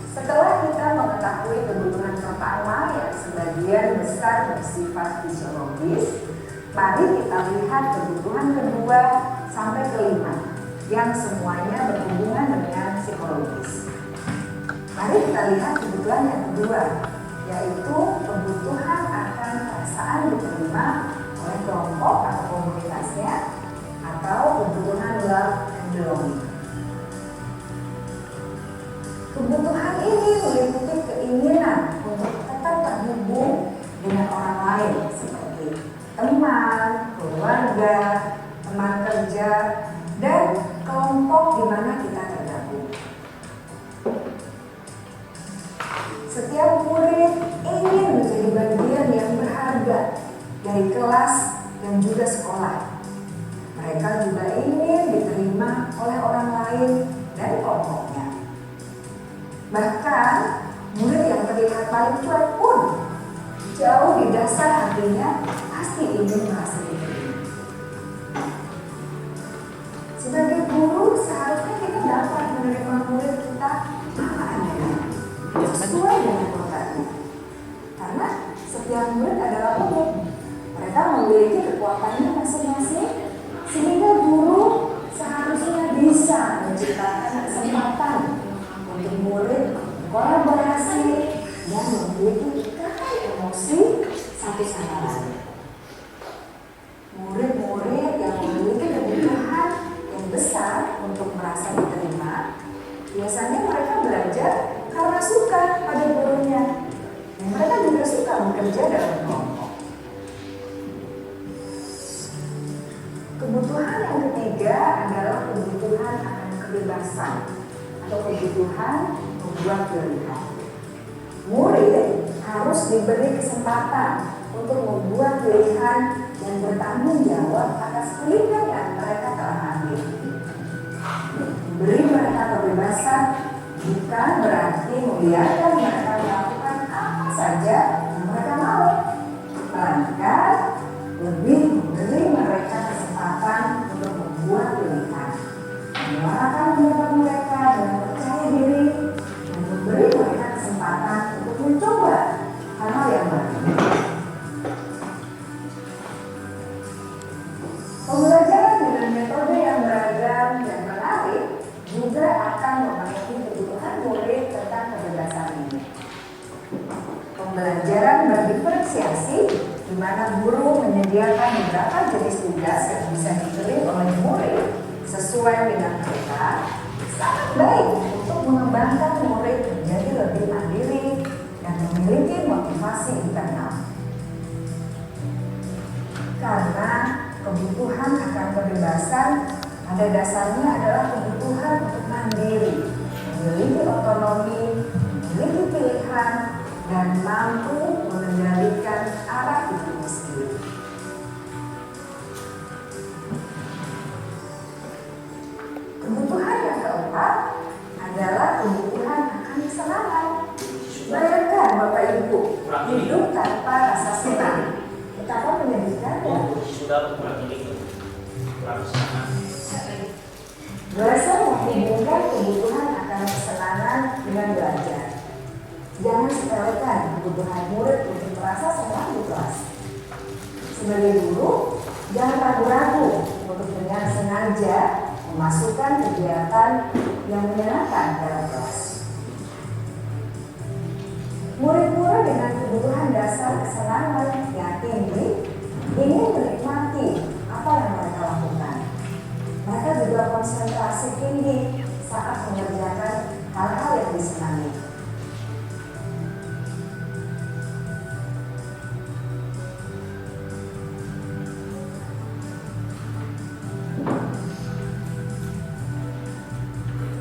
Setelah kita mengetahui kebutuhan pertama yang sebagian besar bersifat fisiologis, mari kita lihat kebutuhan kedua sampai kelima yang semuanya berhubungan dengan psikologis. Mari kita lihat kebutuhan yang kedua, yaitu kebutuhan akan perasaan diterima oleh kelompok atau komunitasnya, atau kebutuhan love and belonging. Kebutuhan ini meliputi keinginan untuk tetap terhubung dengan orang lain seperti teman, keluarga, teman kerja, dan kelompok di mana kita tergabung. Setiap murid ingin menjadi bagian yang berharga dari kelas dan juga sekolah. Mereka juga ingin diterima oleh orang lain dan kelompoknya. Bahkan murid yang terlihat paling cuek pun jauh di dasar hatinya pasti ingin merasa diterima. Sebagai guru seharusnya kita dapat menerima murid kita apa adanya, sesuai dengan kodratnya. Karena setiap murid adalah unik. Mereka memiliki kekuatannya masing-masing, sehingga guru seharusnya bisa menciptakan kesempatan untuk murid kolaborasi dan memiliki ikatan emosi satu sama lain. Murid-murid yang memiliki kebutuhan yang besar untuk merasa diterima, biasanya mereka belajar karena suka pada gurunya, dan mereka juga suka bekerja dalam kelompok. Kebutuhan yang ketiga adalah kebutuhan akan kebebasan atau kebutuhan membuat pilihan. Murid harus diberi kesempatan untuk membuat pilihan dan bertanggung jawab atas pilihan yang mereka telah ambil. Memberi mereka kebebasan bukan berarti membiarkan mereka melakukan apa saja yang mereka mau, melainkan lebih memberi mereka kesempatan untuk membuat pilihan, menyuarakan pendapat mereka dengan percaya diri, dan memberi mereka kesempatan untuk mencoba hal-hal yang baru. Pembelajaran dengan metode yang beragam dan menarik juga akan memenuhi kebutuhan murid tentang kebebasan ini. Pembelajaran berdiferensiasi, di mana guru menyediakan beberapa jenis tugas yang bisa diberi oleh murid sesuai dengan mereka, sangat baik untuk mengembangkan murid menjadi lebih mandiri dan memiliki motivasi internal. Karena kebutuhan akan kebebasan pada dasarnya adalah kebutuhan untuk mandiri, memiliki otonomi, memiliki pilihan, dan mampu mengendalikan arah hidupnya sendiri. Kebutuhan yang keempat adalah kebutuhan akan kesenangan. Bayangkan Bapak Ibu hidup tanpa rasa senang, betapa menyedihkannya. Sudah kurang ini kurang sangat. Belajar menghubungkan kebutuhan akan kesenangan dengan belajar. Jangan sepelekan kebutuhan murid untuk merasa senang di kelas. Sebagai guru, jangan ragu-ragu untuk dengan sengaja memasukkan kegiatan yang menyenangkan dalam kelas. Murid-murid dengan kebutuhan dasar kesenangan yang tinggi ingin menikmati apa yang mereka lakukan. Mereka juga konsentrasi tinggi saat mengerjakan hal-hal yang disenangi.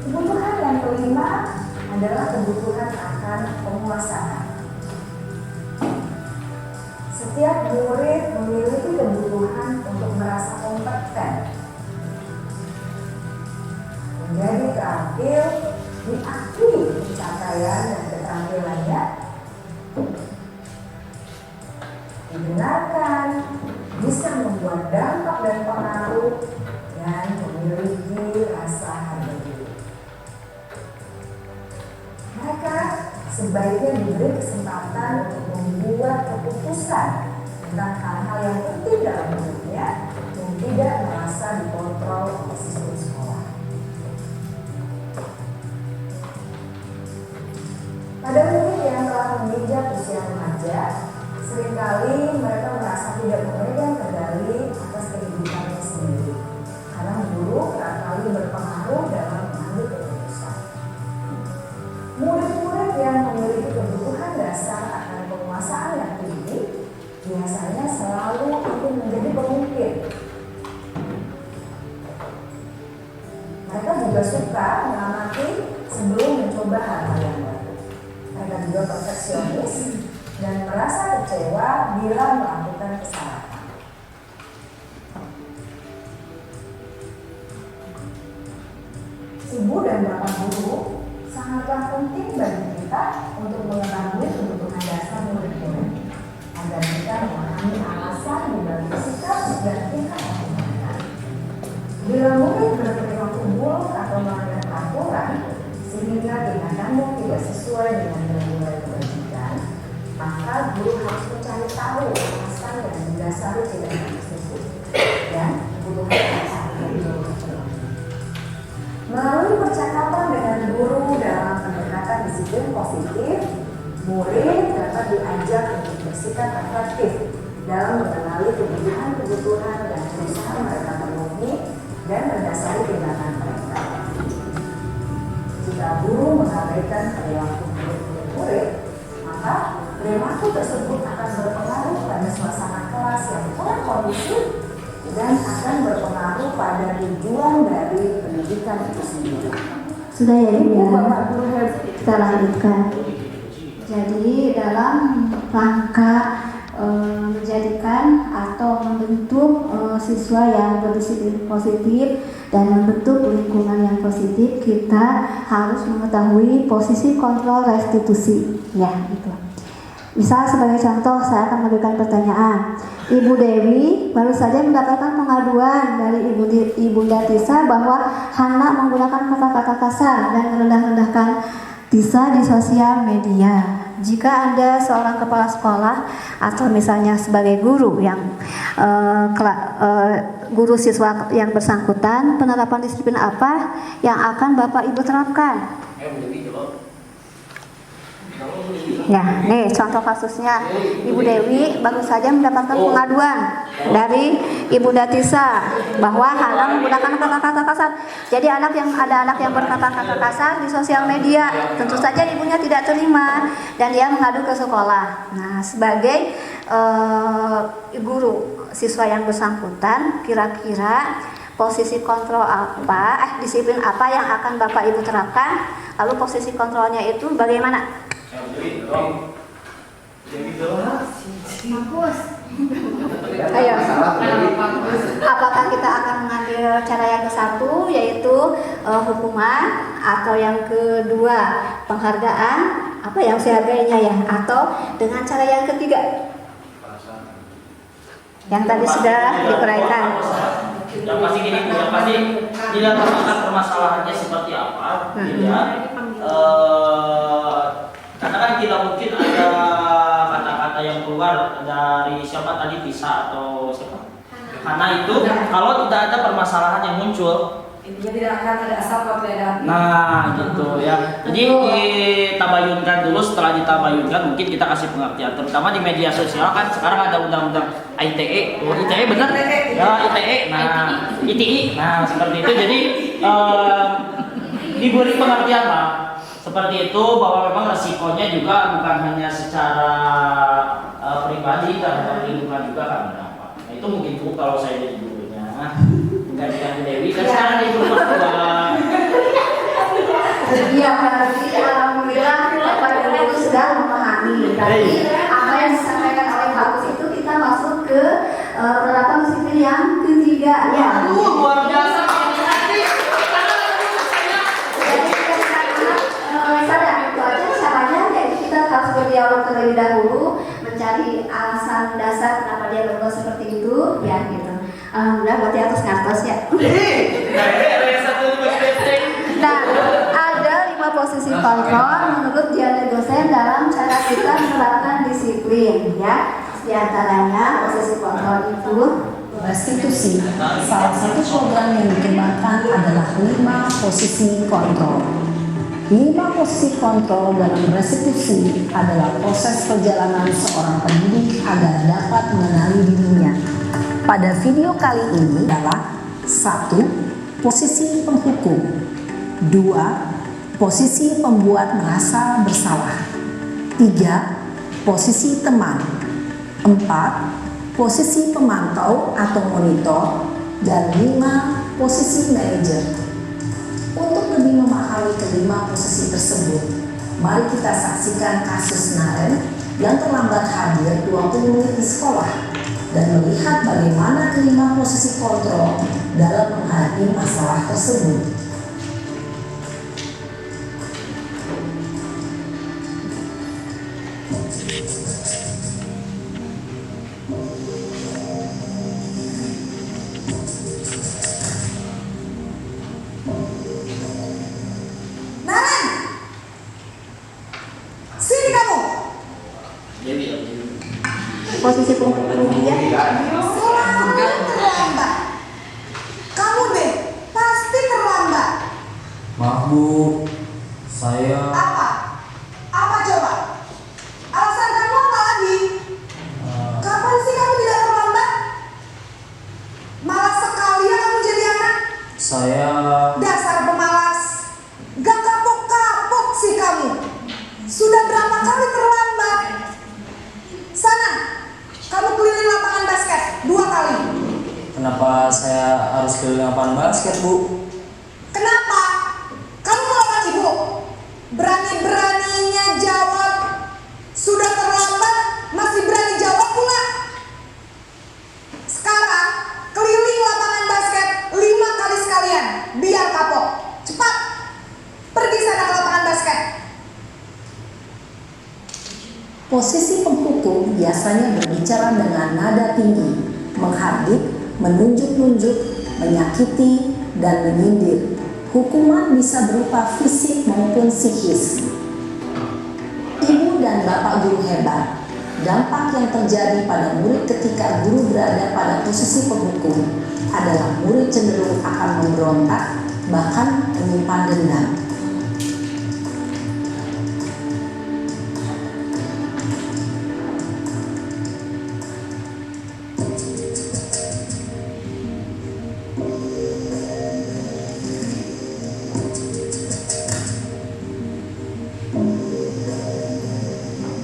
Kebutuhan yang kelima adalah kebutuhan akan penguasaan. Setiap murid memiliki kebutuhan untuk merasa kompeten, menjadi terampil, diakui pencapaian dan keterampilannya, didengarkan, bisa membuat dampak dan pengaruh, dan memiliki rasa harga diri. Mereka sebaiknya diberi kesempatan untuk membuat keputusan tentang hal-hal yang penting dalam hidupnya dan tidak merasa dikontrol oleh sistem sekolah. Pada murid yang telah menginjak usia remaja, Seringkali mereka merasa tidak memegang kendali atas kehidupannya sendiri, karena guru kerap kali berpengaruh dalam mengambil keputusan. Murid-murid yang memiliki kebutuhan dasar akan penguasaan yang tinggi biasanya selalu ingin menjadi pemimpin. Mereka juga suka mengamati sebelum mencoba hal-hal yang baru. Mereka juga perfeksionis dan merasa kecewa bila melakukan kesalahan. Ibu dan bapak guru sangatlah penting bagi kita untuk mengetahui kebutuhan dasar murid-murid agar kita memahami alasan dibalik sikap dan tingkah laku mereka. Bila murid berperilaku buruk atau melanggar peraturan sehingga tindakannya tidak sesuai dengan nilai-nilai kebajikan, maka guru harus mencari tahu alasan yang mendasari tindakan tersebut dan kebutuhan dasar dari guru tersebut. Melalui percakapan dengan guru dalam pendekatan disiplin positif, murid dapat diajak untuk bersikap efektif dalam mengenali kebutuhan-kebutuhan yang berusaha mereka penuhi dan mendasari tindakan mereka. Jika guru mengabaikan perilaku murid, maka perilaku tersebut akan berpengaruh pada suasana kelas yang kurang kondusif dan akan berpengaruh pada tujuan dari pendidikan itu sendiri. Sudah ya, Ibu ya. Bapak guru Kita lanjutkan. Jadi dalam rangka menjadikan atau membentuk siswa yang berdisiplin positif dan membentuk lingkungan yang positif, kita harus mengetahui posisi kontrol restitusi, ya gitu. Misal sebagai contoh, saya akan memberikan pertanyaan. Ibu Dewi baru saja mendapatkan pengaduan dari Ibunda Tisa bahwa Hana menggunakan kata-kata kasar dan merendah-rendahkan Tisa di sosial media. Jika Anda seorang kepala sekolah atau misalnya sebagai guru yang guru siswa yang bersangkutan, penerapan disiplin apa yang akan Bapak Ibu terapkan? Ya, nih contoh kasusnya Ibu Dewi baru saja mendapatkan pengaduan dari Ibunda Tisa bahwa Hana menggunakan kata-kata kasar. Jadi ada anak yang berkata-kata kasar di sosial media. Tentu saja ibunya tidak terima dan dia mengadu ke sekolah. Nah, sebagai guru siswa yang bersangkutan, kira-kira posisi kontrol apa, disiplin apa yang akan Bapak Ibu terapkan? Lalu posisi kontrolnya itu bagaimana? Bagus. Ayo, apakah kita akan mengambil cara yang ke-1 yaitu hukuman, atau yang kedua penghargaan, apa yang sehargainya ya, atau dengan cara yang ketiga yang tadi sudah diuraikan? Yang pasti gini, yang pasti tidak terangkan permasalahannya seperti apa, tidak. Karena kan tidak mungkin ada kata-kata yang keluar dari siapa tadi, Tisa atau siapa, Hana itu, kalau tidak ada permasalahan yang muncul. Intinya tidak akan ada asal perbedaan. Nah gitu ya. Jadi ditabayunkan dulu, setelah ditabayunkan mungkin kita kasih pengertian. Terutama di media sosial kan sekarang ada undang-undang ITE. Oh, ITE benar? Ya ITE. Nah ITI. Nah seperti itu. Jadi diberi pengertian lah. Seperti itu, bahwa memang resikonya juga bukan hanya secara pribadi, terhadap lingkungan juga kan berdampak. Nah itu mungkin cukup kalau saya jadi gurunya. Gantikan Dewi kan sekarang ibu mertua. Iya, berarti alhamdulillah Bapak Ibu sudah memahami. Tapi apa yang disampaikan oleh Bagus itu kita masuk ke penerapan disiplin yang ketiga. Ya. Luar biasa. Harus berdialog terlebih dahulu, mencari alasan dasar kenapa dia berbuat seperti itu, ya gitu. Alhamdulillah berarti atas ngertos ya. Nah, ada 5 posisi kontrol menurut Diana dosen dalam cara kita menerapkan disiplin, ya. Di antaranya posisi kontrol itu restitusi. Salah satu program yang dikembangkan adalah 5 posisi kontrol. 5 posisi kontrol dalam restitusi adalah proses perjalanan seorang pendidik agar dapat mengenali dirinya. Pada video kali ini adalah 1. Posisi penghukum, 2. Posisi pembuat merasa bersalah, 3. Posisi teman, 4. Posisi pemantau atau monitor, dan 5. Posisi manajer. Untuk lebih memahami kelima posisi tersebut, mari kita saksikan kasus Naren yang terlambat hadir 20 menit di sekolah dan melihat bagaimana kelima posisi kontrol dalam menghadapi masalah tersebut. Sini kamu. Posisi penghukum dia. Selalu terlambat. Kamu deh, pasti terlambat. Maaf Bu, saya Apa? Apa coba? Alasan kamu apa lagi? Kapan sih kamu tidak terlambat? Malas sekali ya kamu jadi anak. saya Dasar pemalas. Gak kapok-kapok sih kamu. Sudah berapa kali terlambat? Sana, kamu keliling lapangan basket 2 kali. kenapa saya harus keliling lapangan basket Bu? Kenapa? Kamu melawan ibu. Berani-beraninya jawab. Sudah terlambat, masih berani jawab pula. Sekarang, keliling lapangan basket 5 kali sekalian. Biar kapok. Cepat. Pergi sana ke lapangan basket. Posisi penghukum biasanya berbicara dengan nada tinggi, menghardik, menunjuk-nunjuk, menyakiti, dan menyindir. Hukuman bisa berupa fisik maupun psikis. Ibu dan bapak guru hebat. Dampak yang terjadi pada murid ketika guru berada pada posisi penghukum adalah murid cenderung akan memberontak, bahkan menyimpan dendam.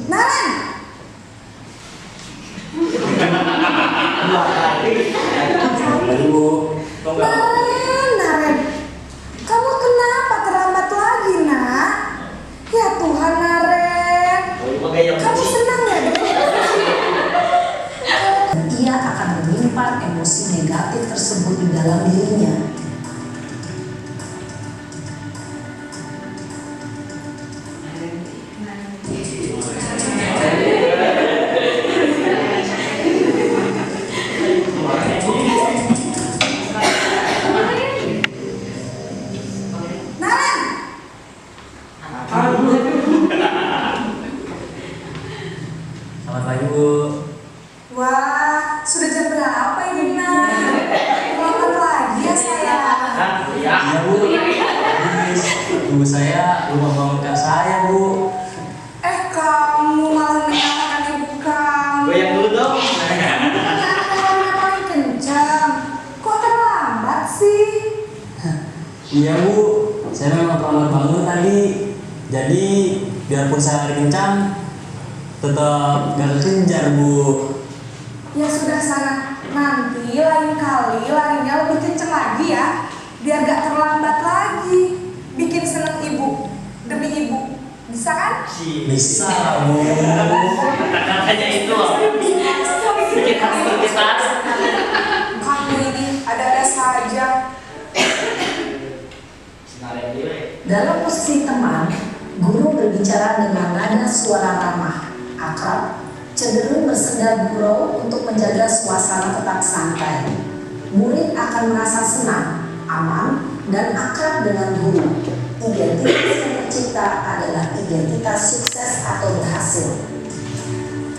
Naren, Tadi Bu, Naren, kamu kenapa terlambat lagi, nak? Ya Tuhan, Naren. Kamu senang ya? Ia akan menyimpan emosi negatif tersebut di dalam dirinya. Naren, selamat pagi Bu. wah, sudah jam berapa ini, nak? Terlambat lagi ya saya. Iya Bu, habis ibu saya lupa bangunkan saya Bu. Kamu malah menyalahkan ibu kamu. Goyang dulu dong. Kenapa paling kencang? Kok terlambat sih? Iya Bu, saya memang terlambat bangun tadi. Jadi biarpun saya lari kencang, tetap gak kejar Bu. Ya sudah sana, nanti lain kali larinya lebih kenceng lagi ya, biar gak terlambat lagi. Bikin seneng ibu, demi ibu, bisa kan? Bisa Bu. Kata-katanya itu loh. Bikin hati bergetar. Kamu ini ada-ada saja. Dalam posisi teman, guru berbicara dengan nada suara ramah, akrab, cenderung bersenda gurau untuk menjaga suasana tetap santai. Murid akan merasa senang, aman, dan akrab dengan guru. Identitas yang tercipta adalah identitas sukses atau berhasil.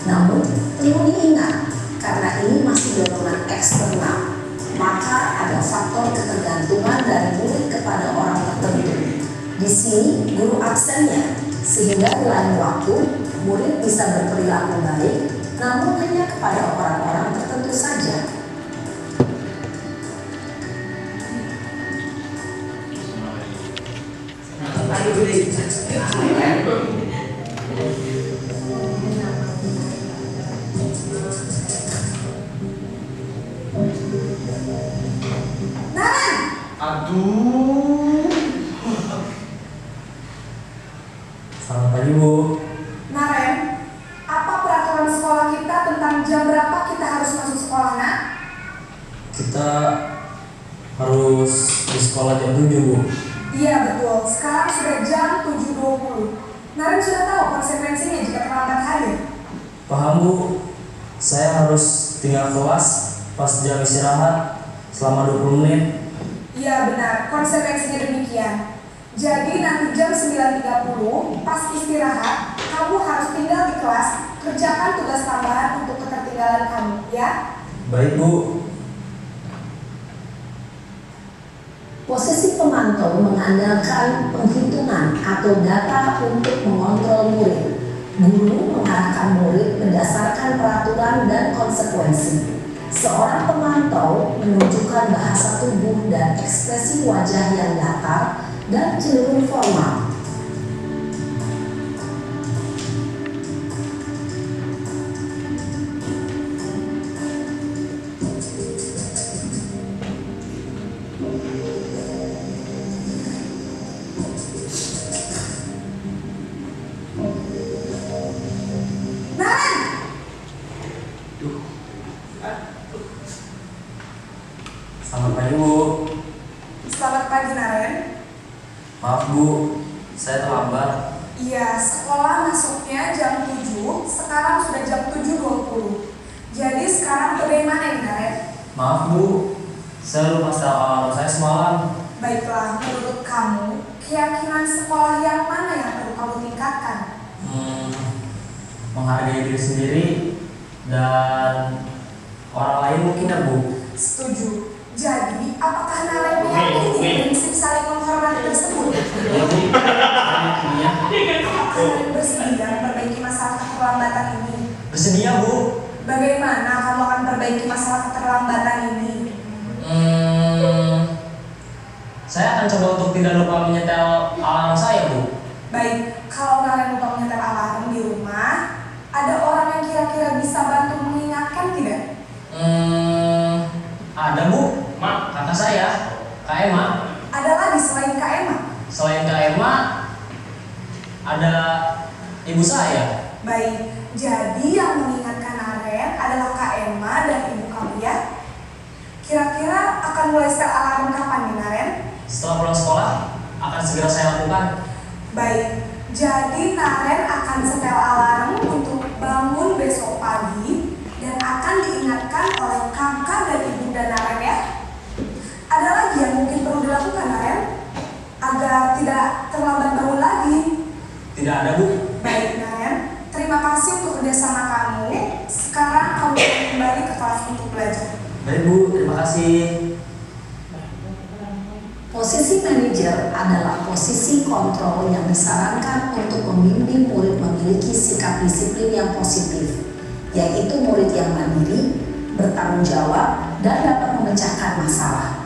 Namun, perlu diingat, karena ini masih dorongan eksternal, maka ada faktor ketergantungan dari murid kepada orang tertentu. Di sini guru absennya, sehingga di lain waktu murid bisa berperilaku baik, namun hanya kepada orang-orang tertentu saja. Aduh. Selamat pagi Bu. Naren, apa peraturan sekolah kita tentang jam berapa kita harus masuk sekolah, nak? Kita harus di sekolah jam 7 Bu. Iya betul, sekarang sudah jam 7.20. Naren sudah tahu konsekuensinya jika terlambat hadir. Paham Bu, saya harus tinggal kelas pas jam istirahat selama 20 menit. Iya benar, konsekuensinya demikian. Jadi nanti jam 9.30 pas istirahat, kamu harus tinggal di kelas, kerjakan tugas tambahan untuk ketertinggalan kamu, ya? Baik Bu. Posisi pemantau mengandalkan penghitungan atau data untuk mengontrol murid. Guru mengarahkan murid berdasarkan peraturan dan konsekuensi. Seorang pemantau menunjukkan bahasa tubuh dan ekspresi wajah yang datar dan cenderung formal. Selamat pagi Bu. Selamat pagi Naren. Maaf Bu, saya terlambat. Iya, sekolah masuknya jam 7, sekarang sudah jam 7.20. Jadi sekarang bagaimana ini Naren? Maaf Bu, saya lupa setel alarm saya semalam. Baiklah, menurut kamu, keyakinan sekolah yang mana yang perlu kamu tingkatkan? Menghargai diri sendiri dan orang lain mungkin ya Bu. Setuju. Jadi, apakah Naren meyakini prinsip saling menghormati tersebut? Ya Bu, saya Apakah Naren bersedia memperbaiki masalah keterlambatan ini? bersedia Bu. Bagaimana kamu akan perbaiki masalah keterlambatan ini? Saya akan coba untuk tidak lupa menyetel alarm saya Bu. Baik, kalau Naren lupa menyetel alarm di rumah, ada orang yang kira-kira bisa bantu mengingatkan tidak? Ada Bu, kakak saya, Kak Emma. Ada lagi selain Kak Emma? Selain Kak Emma, ada ibu saya. Baik, jadi yang mengingatkan Naren adalah Kak Emma dan ibu kamu ya? Kira-kira akan mulai setel alarm kapan nih Naren? Setelah pulang sekolah, akan segera saya lakukan. Baik, jadi Naren akan setel alarm untuk bangun besok pagi dan akan diingatkan oleh kakak dan ibunda Naren ya. Ada lagi yang mungkin perlu dilakukan Naren agar tidak terlambat bangun lagi? Tidak ada Bu. Baik Naren, terima kasih untuk kerjasama kamu. Sekarang kamu boleh kembali ke kelas untuk belajar. Baik Bu, terima kasih. Posisi manajer adalah posisi kontrol yang disarankan untuk membimbing murid memiliki sikap disiplin yang positif, yaitu murid yang mandiri, bertanggung jawab, dan dapat memecahkan masalah.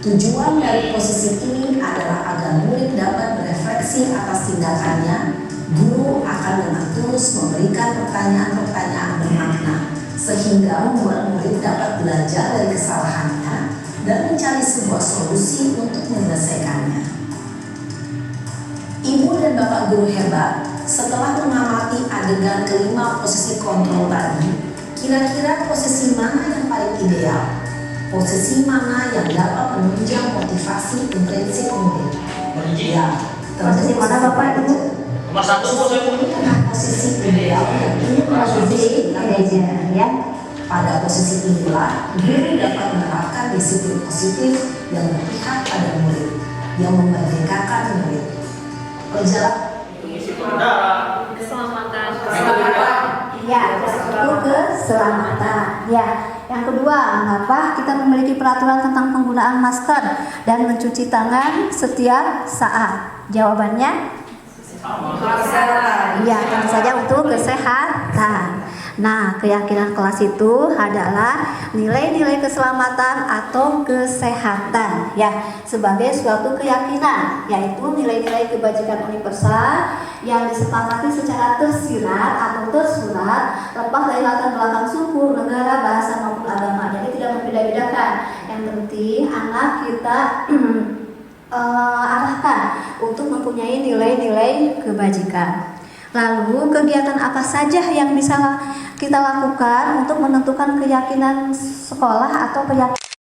Tujuan dari posisi ini adalah agar murid dapat berefleksi atas tindakannya. Guru akan dengan tulus memberikan pertanyaan-pertanyaan bermakna, sehingga membuat murid dapat belajar dari kesalahannya dan mencari sebuah solusi untuk menyelesaikannya. Ibu dan Bapak guru hebat, setelah mengamati adegan kelima posisi kontrol tadi, kira-kira posisi mana yang paling ideal? Posisi mana yang dapat menunjang motivasi intrinsik murid? Ya, Posisi mana Bapak Ibu? Nomor 1 Bu saya Bu. Posisi ideal yang ingin Posisi gereja ya. Pada posisi inilah, guru dapat menerapkan disiplin positif yang berpihak pada murid, yang memerdekakan murid. Perjalanan Mengisi udara. Keselamatan. Ya, itu keselamatan. Ya, yang kedua, mengapa kita memiliki peraturan tentang penggunaan masker dan mencuci tangan setiap saat. Jawabannya? Iya, tentu saja untuk kesehatan. Nah, keyakinan kelas itu adalah nilai-nilai keselamatan atau kesehatan ya, sebagai suatu keyakinan, yaitu nilai-nilai kebajikan universal yang disepakati secara tersirat atau tersurat, lepas dari latar belakang suku, negara, bahasa maupun agama. Jadi tidak membeda-bedakan. Yang penting anak kita arahkan untuk mempunyai nilai-nilai kebajikan. Lalu kegiatan apa saja yang bisa kita lakukan untuk menentukan keyakinan sekolah atau keyakinan?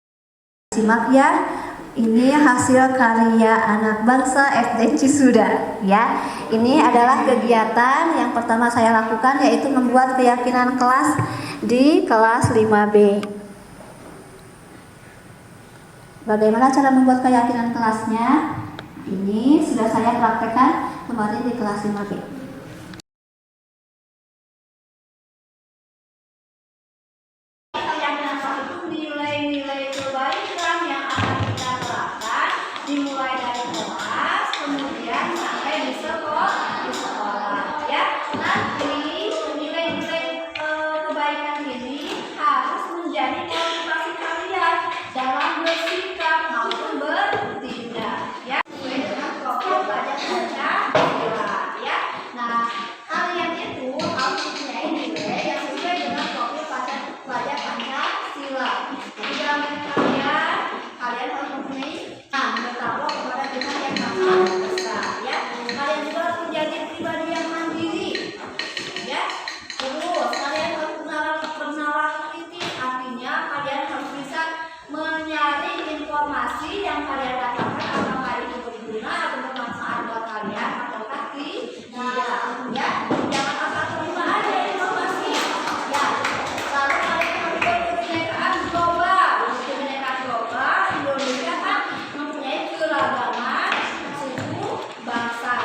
Simak ya, ini hasil karya anak bangsa SD Cisuda ya. Ini adalah kegiatan yang pertama saya lakukan, yaitu membuat keyakinan kelas di kelas 5B. Bagaimana cara membuat keyakinan kelasnya? Ini sudah saya praktekkan kemarin di kelas 5B. Nilai-nilai kebaikan yang akan kita terapkan dimulai dari kelas, kemudian sampai di sekolah ya. Nanti nilai-nilai kebaikan ini harus menjadi motivasi kalian dalam bersikap maupun bertindak ya, sesuai dengan profil belajar Pancasila ya. Nah, kalian itu harus mempunyai nilai yang sesuai dengan profil belajar Pancasila. Jadi dalam diri kalian harus mempunyai bertakwa kepada Tuhan yang Maha Esa ya. Kalian juga harus menjadi pribadi yang mandiri ya. Terus kalian harus bernalar kritis, artinya kalian harus bisa menyaring informasi yang kalian dapatkan, apakah itu berguna atau bermanfaat buat kalian ataukah tidak ya. Jangan asal terima aja informasi ya. Lalu kalian harus berkebinekaan global. Kebinekaan global, Indonesia kan mempunyai keragaman suku bangsa.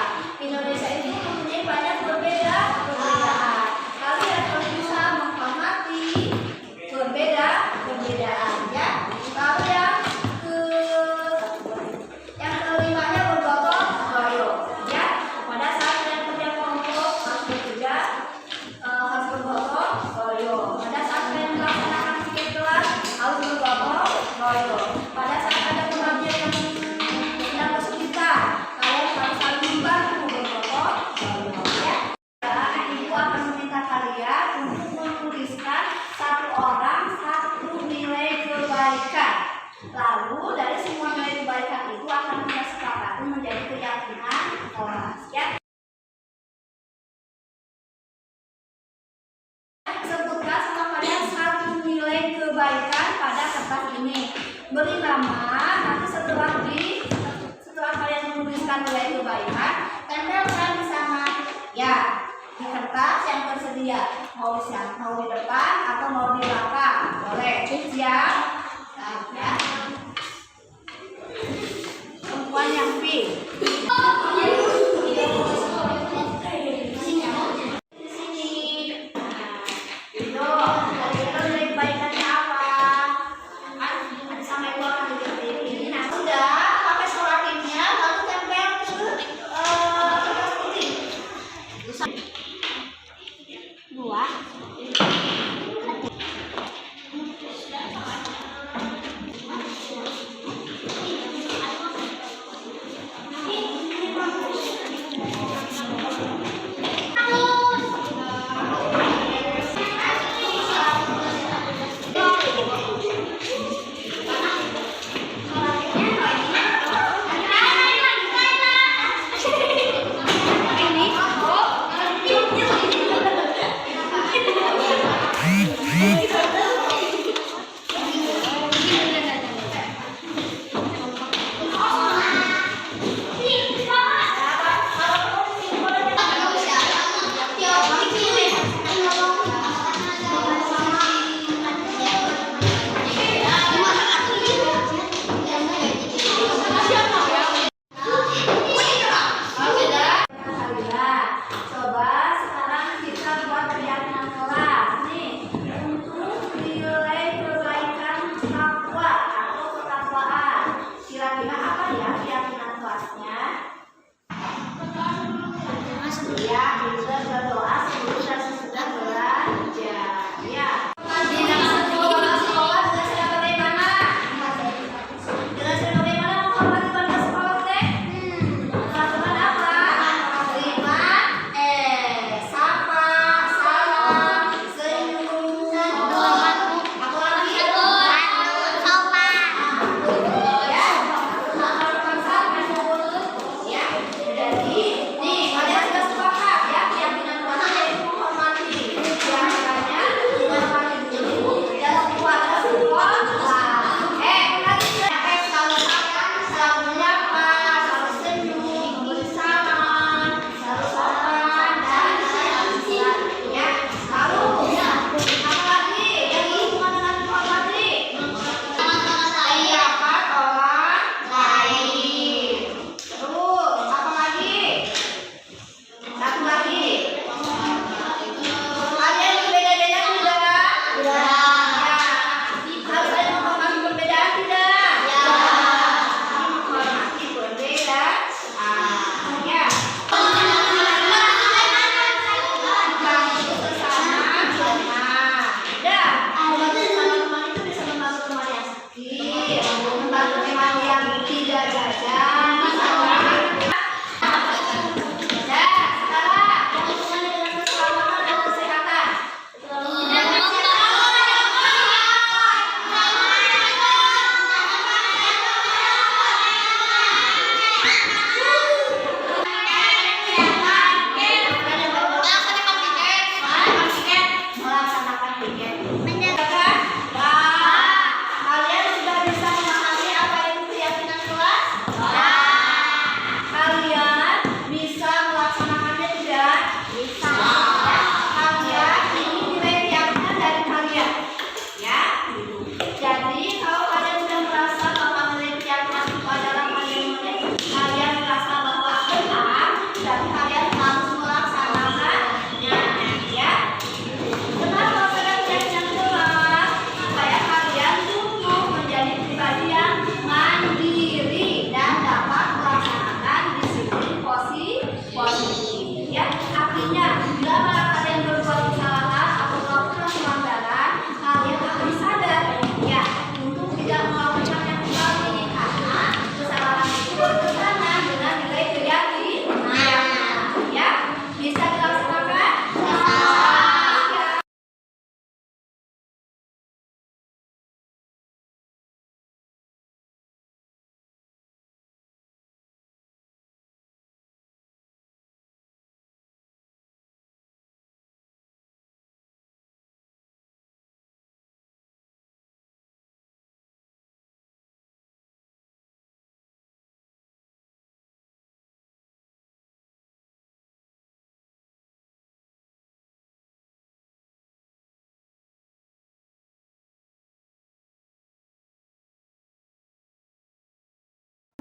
Indonesia itu mempunyai banyak perbedaan. Kalian harus bisa menghormati perbedaan ya. Lalu yang kelimanya bergotong royong ya. Pada saat kalian kerja kelompok harus bergotong royong. Pada saat kalian melaksanakan tugas kelas harus bergotong royong. Pada saat ada remaja yang sedang kesulitan, kalian harus saling membantu bergotong royong ya. Ibu akan meminta kalian untuk menuliskan satu orang satu nilai kebaikan. Lalu dari semua nilai kebaikan itu akan kita sepakati menjadi keyakinan kelas ya. Sebutkan sama kalian satu nilai kebaikan pada kertas ini. Beri nama, nanti setelah kalian menuliskan nilai kebaikan, tempelkan di sana ya, di kertas yang tersedia. Mau di depan atau mau di belakang, boleh. Siap? Ya. Perempuan yang pink.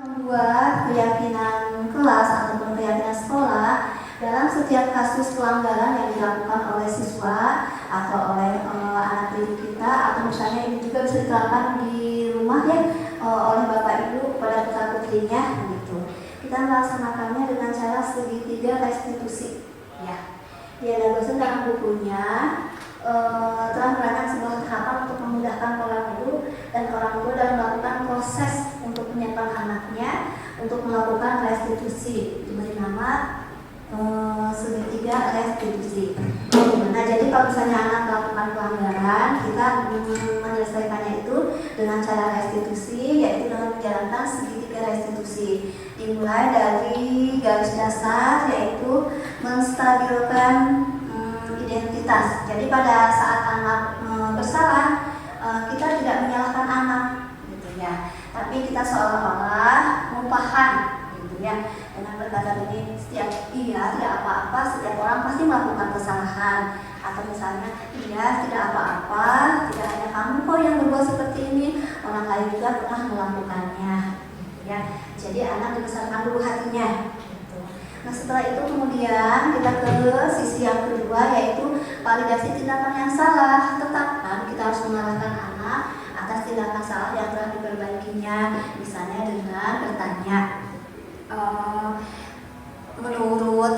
Membuat keyakinan kelas ataupun keyakinan sekolah dalam setiap kasus pelanggaran yang dilakukan oleh siswa atau oleh anak didik kita, atau misalnya ini juga bisa diterapkan di rumah ya, oleh bapak ibu kepada putra putrinya gitu. Kita melaksanakannya dengan cara segitiga restitusi ya. Diana Gosen dalam bukunya telah menerangkan sebuah tahapan untuk memudahkan para guru dan orang tua dalam melakukan proses untuk menyiapkan anaknya untuk melakukan restitusi, diberi nama segitiga restitusi. Nah, jadi kalau misalnya anak melakukan pelanggaran, kita menyelesaikannya itu dengan cara restitusi, yaitu dengan menjalankan segitiga restitusi. Dimulai dari garis dasar, yaitu menstabilkan identitas. Jadi pada saat anak bersalah, kita tidak menyalahkan anak, gitu ya. Tapi kita seolah-olah melupakan, gitu ya, dengan berkata begini, setiap tidak apa-apa, setiap orang pasti melakukan kesalahan, atau misalnya tidak apa-apa, tidak hanya kamu kok yang berbuat seperti ini, orang lain juga pernah melakukannya, gitu ya. Jadi anak dibesarkan dulu hatinya. Nah, setelah itu kemudian kita ke sisi yang kedua, yaitu validasi tindakan yang salah. Tetapkan kita harus mengarahkan anak atas tindakan salah yang telah diperbaikinya, misalnya dengan bertanya, menurut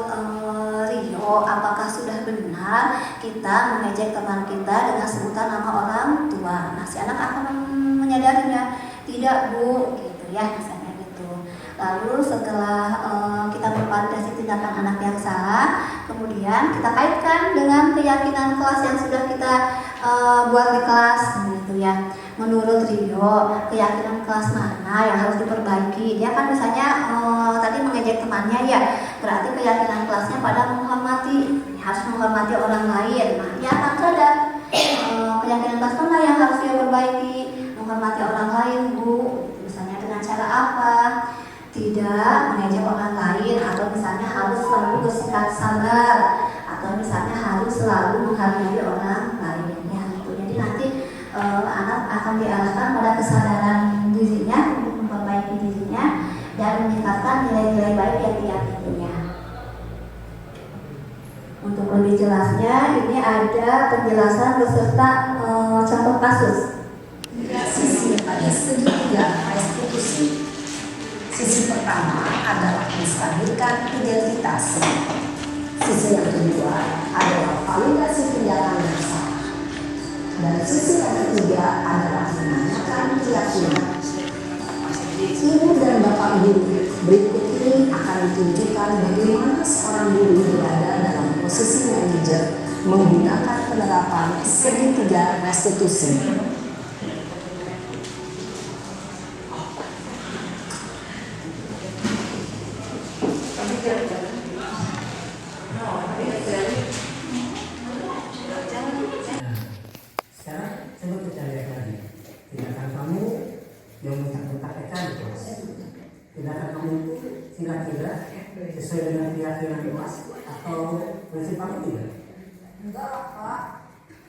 Rio, apakah sudah benar kita mengejek teman kita dengan sebutan nama orang tua? Nah, si anak akan menyadarinya, tidak bu, gitu ya, misalnya. Lalu setelah kita memvalidasi tindakan anak yang salah, kemudian kita kaitkan dengan keyakinan kelas yang sudah kita buat di kelas, gitu ya. Menurut Rio, keyakinan kelas mana yang harus diperbaiki? Dia kan misalnya tadi mengejek temannya ya, berarti keyakinan kelasnya pada menghormati, harus menghormati orang lain. Nah, dia akan sadar keyakinan kelas mana yang harus dia perbaiki, menghormati orang lain bu. Misalnya dengan cara apa? Tidak mengejek orang lain, atau misalnya harus selalu bersikap sabar, atau misalnya harus selalu menghargai orang lain ya, gitu. Jadi nanti anak akan diarahkan pada kesadaran dirinya untuk memperbaiki dirinya dan meningkatkan nilai-nilai baik yang diyakininya. Untuk lebih jelasnya, ini ada penjelasan beserta contoh kasus. Sisi pada segitiga restitusi. Sisi pertama adalah menstabilkan identitas. Sisi yang kedua adalah validasi tindakan yang salah. Dan sisi yang ketiga adalah menanyakan keyakinan. Ibu dan bapak guru, berikut ini akan ditunjukkan bagaimana seorang guru berada dalam posisi manajer menggunakan penerapan segitiga restitusi. Sekarang coba kita lihat lagi tindakan kamu yang mentak-mentak ikan di kelas. Tindakan kamu itu kira-kira sesuai dengan keyakinan kelas atau prinsip kamu tidak? Enggak lah Pak,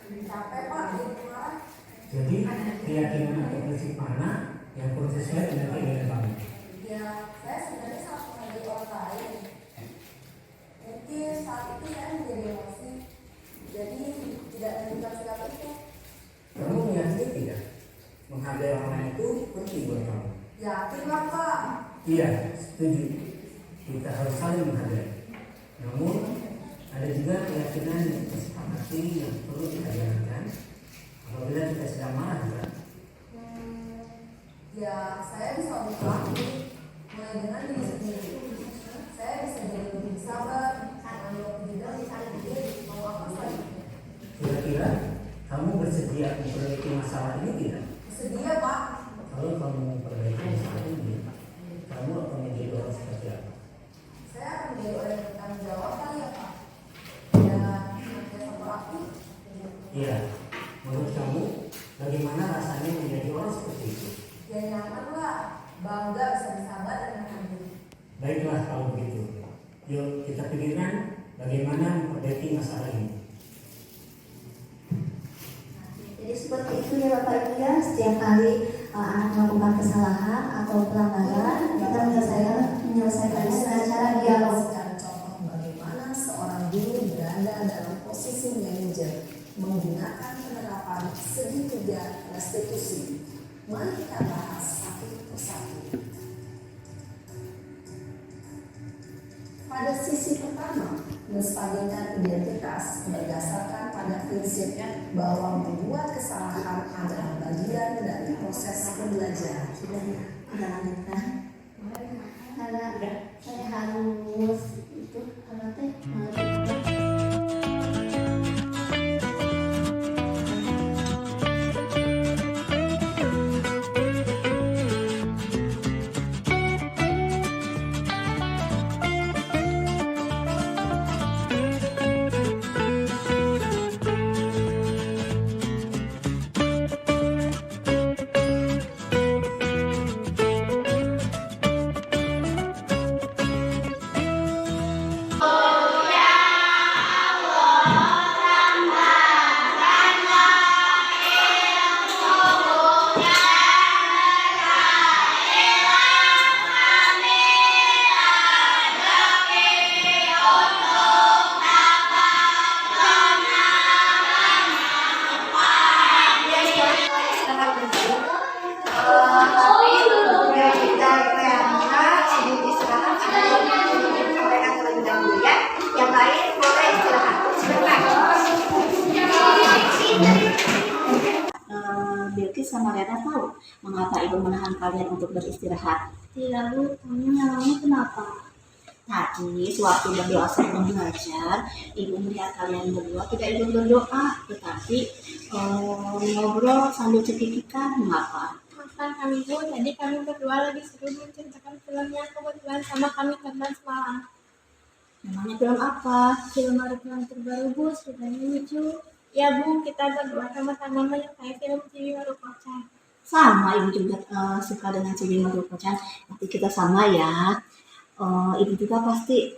capek Pak, Jadi keyakinan atau prinsip mana yang kurang sesuai dengan keinginan kamu? ya saya sebenarnya sangat menghargai orang lain. Mungkin saat itu saya menjadi emosi, jadi tidak menunjukkan sikap itu. Kamu meyakini tidak? Menghargai orang lain itu penting buat kamu. Yakin lah Pak. Iya, setuju. Kita harus saling menghargai. Namun ada juga keyakinan yang disepakati yang perlu kita jalankan apabila kita sedang marah, kan? Ya saya bisa mengakui mulai dengan diri sendiri. Saya bisa jadi lebih sabar, mengambil kejujuran di saling diri, mau apa saja. Kira-kira kamu bersedia memperbaiki masalah ini tidak? Bersedia Pak. Kalau kamu memperbaiki masalah ini, kamu akan menjadi orang seperti apa? Saya akan menjadi orang yang bertanggung jawab kali ya Pak. Dan senantiasa proaktif. Iya. Menurut kamu, bagaimana rasanya menjadi orang seperti itu? Ya nyaman lah, bangga bisa bersabar dan menghargai. Baiklah kalau begitu. Yuk kita pikirkan bagaimana memperbaiki masalah ini. Jadi seperti itu ya Bapak Ibu ya, setiap kali anak melakukan kesalahan atau pelanggaran, kita menyelesaikannya dengan cara dialog. Secara contoh bagaimana seorang guru berada dalam posisi manajer menggunakan penerapan segitiga restitusi. Mari kita bahas satu persatu. Pada sisi pertama, menstabilkan identitas berdasarkan pada prinsip bahwa membuat kesalahan adalah bagian dari proses pembelajaran. Karena saya harus itu karena teh Bilkis sama Rena tahu mengapa ibu menahan kalian untuk beristirahat? tidak Bu, kamu nyalahnya kenapa? Tadi sewaktu berdoa sebelum belajar, ibu melihat kalian berdua tidak ikut berdoa, tetapi ngobrol sambil cekikikan. Mengapa? Maafkan kami Bu, jadi kami berdua lagi seru menceritakan film yang kebetulan sama kami tonton semalam. Namanya film apa? Film Marukan terbaru Bu, ceritanya lucu. Ya Bu, kita berdua sama-sama menyukai film Cibi Marukocan. Sama, ibu juga suka dengan Cibi Marukocan. Nanti kita sama ya. Ibu juga pasti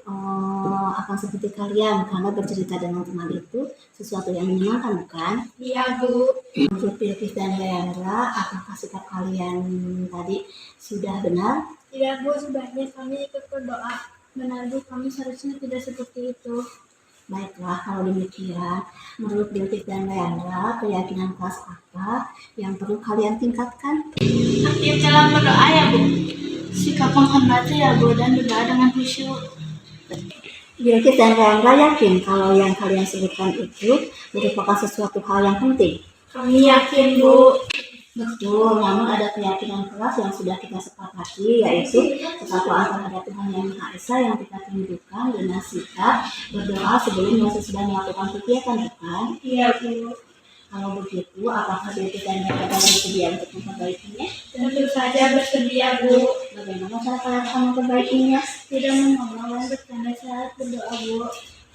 akan seperti kalian karena bercerita dengan teman itu sesuatu yang menyenangkan, bukan? Iya Bu. Menurut Bilkis dan Leandra, apakah sikap kalian tadi sudah benar? Tidak Bu, sebaiknya kami ikut berdoa. Benar Bu, kami seharusnya tidak seperti itu. Baiklah, kalau demikian, menurut Bilkis dan Leandra, keyakinan kelas apa yang perlu kalian tingkatkan? Aktif dalam berdoa ya Bu. Sikap menghormati ya Bu, dan berdoa dengan khusyuk. Bilkis dan Leandra yakin kalau yang kalian sebutkan itu merupakan sesuatu hal yang penting. Kami yakin Bu. Betul, namun ada keyakinan kelas yang sudah kita sepakati, yaitu kesatuan terhadap Tuhan Yang Maha Esa yang kita tunjukkan dengan sikap berdoa sebelum dan sesudah melakukan kegiatan, bukan? Iya Bu. Kalau begitu, apakah Bilkis dan Leandra bersedia untuk memperbaikinya? Tentu saja bersedia Bu. Bagaimana cara kalian akan memperbaikinya? Tidak mengomong dan bercanda saat berdoa Bu.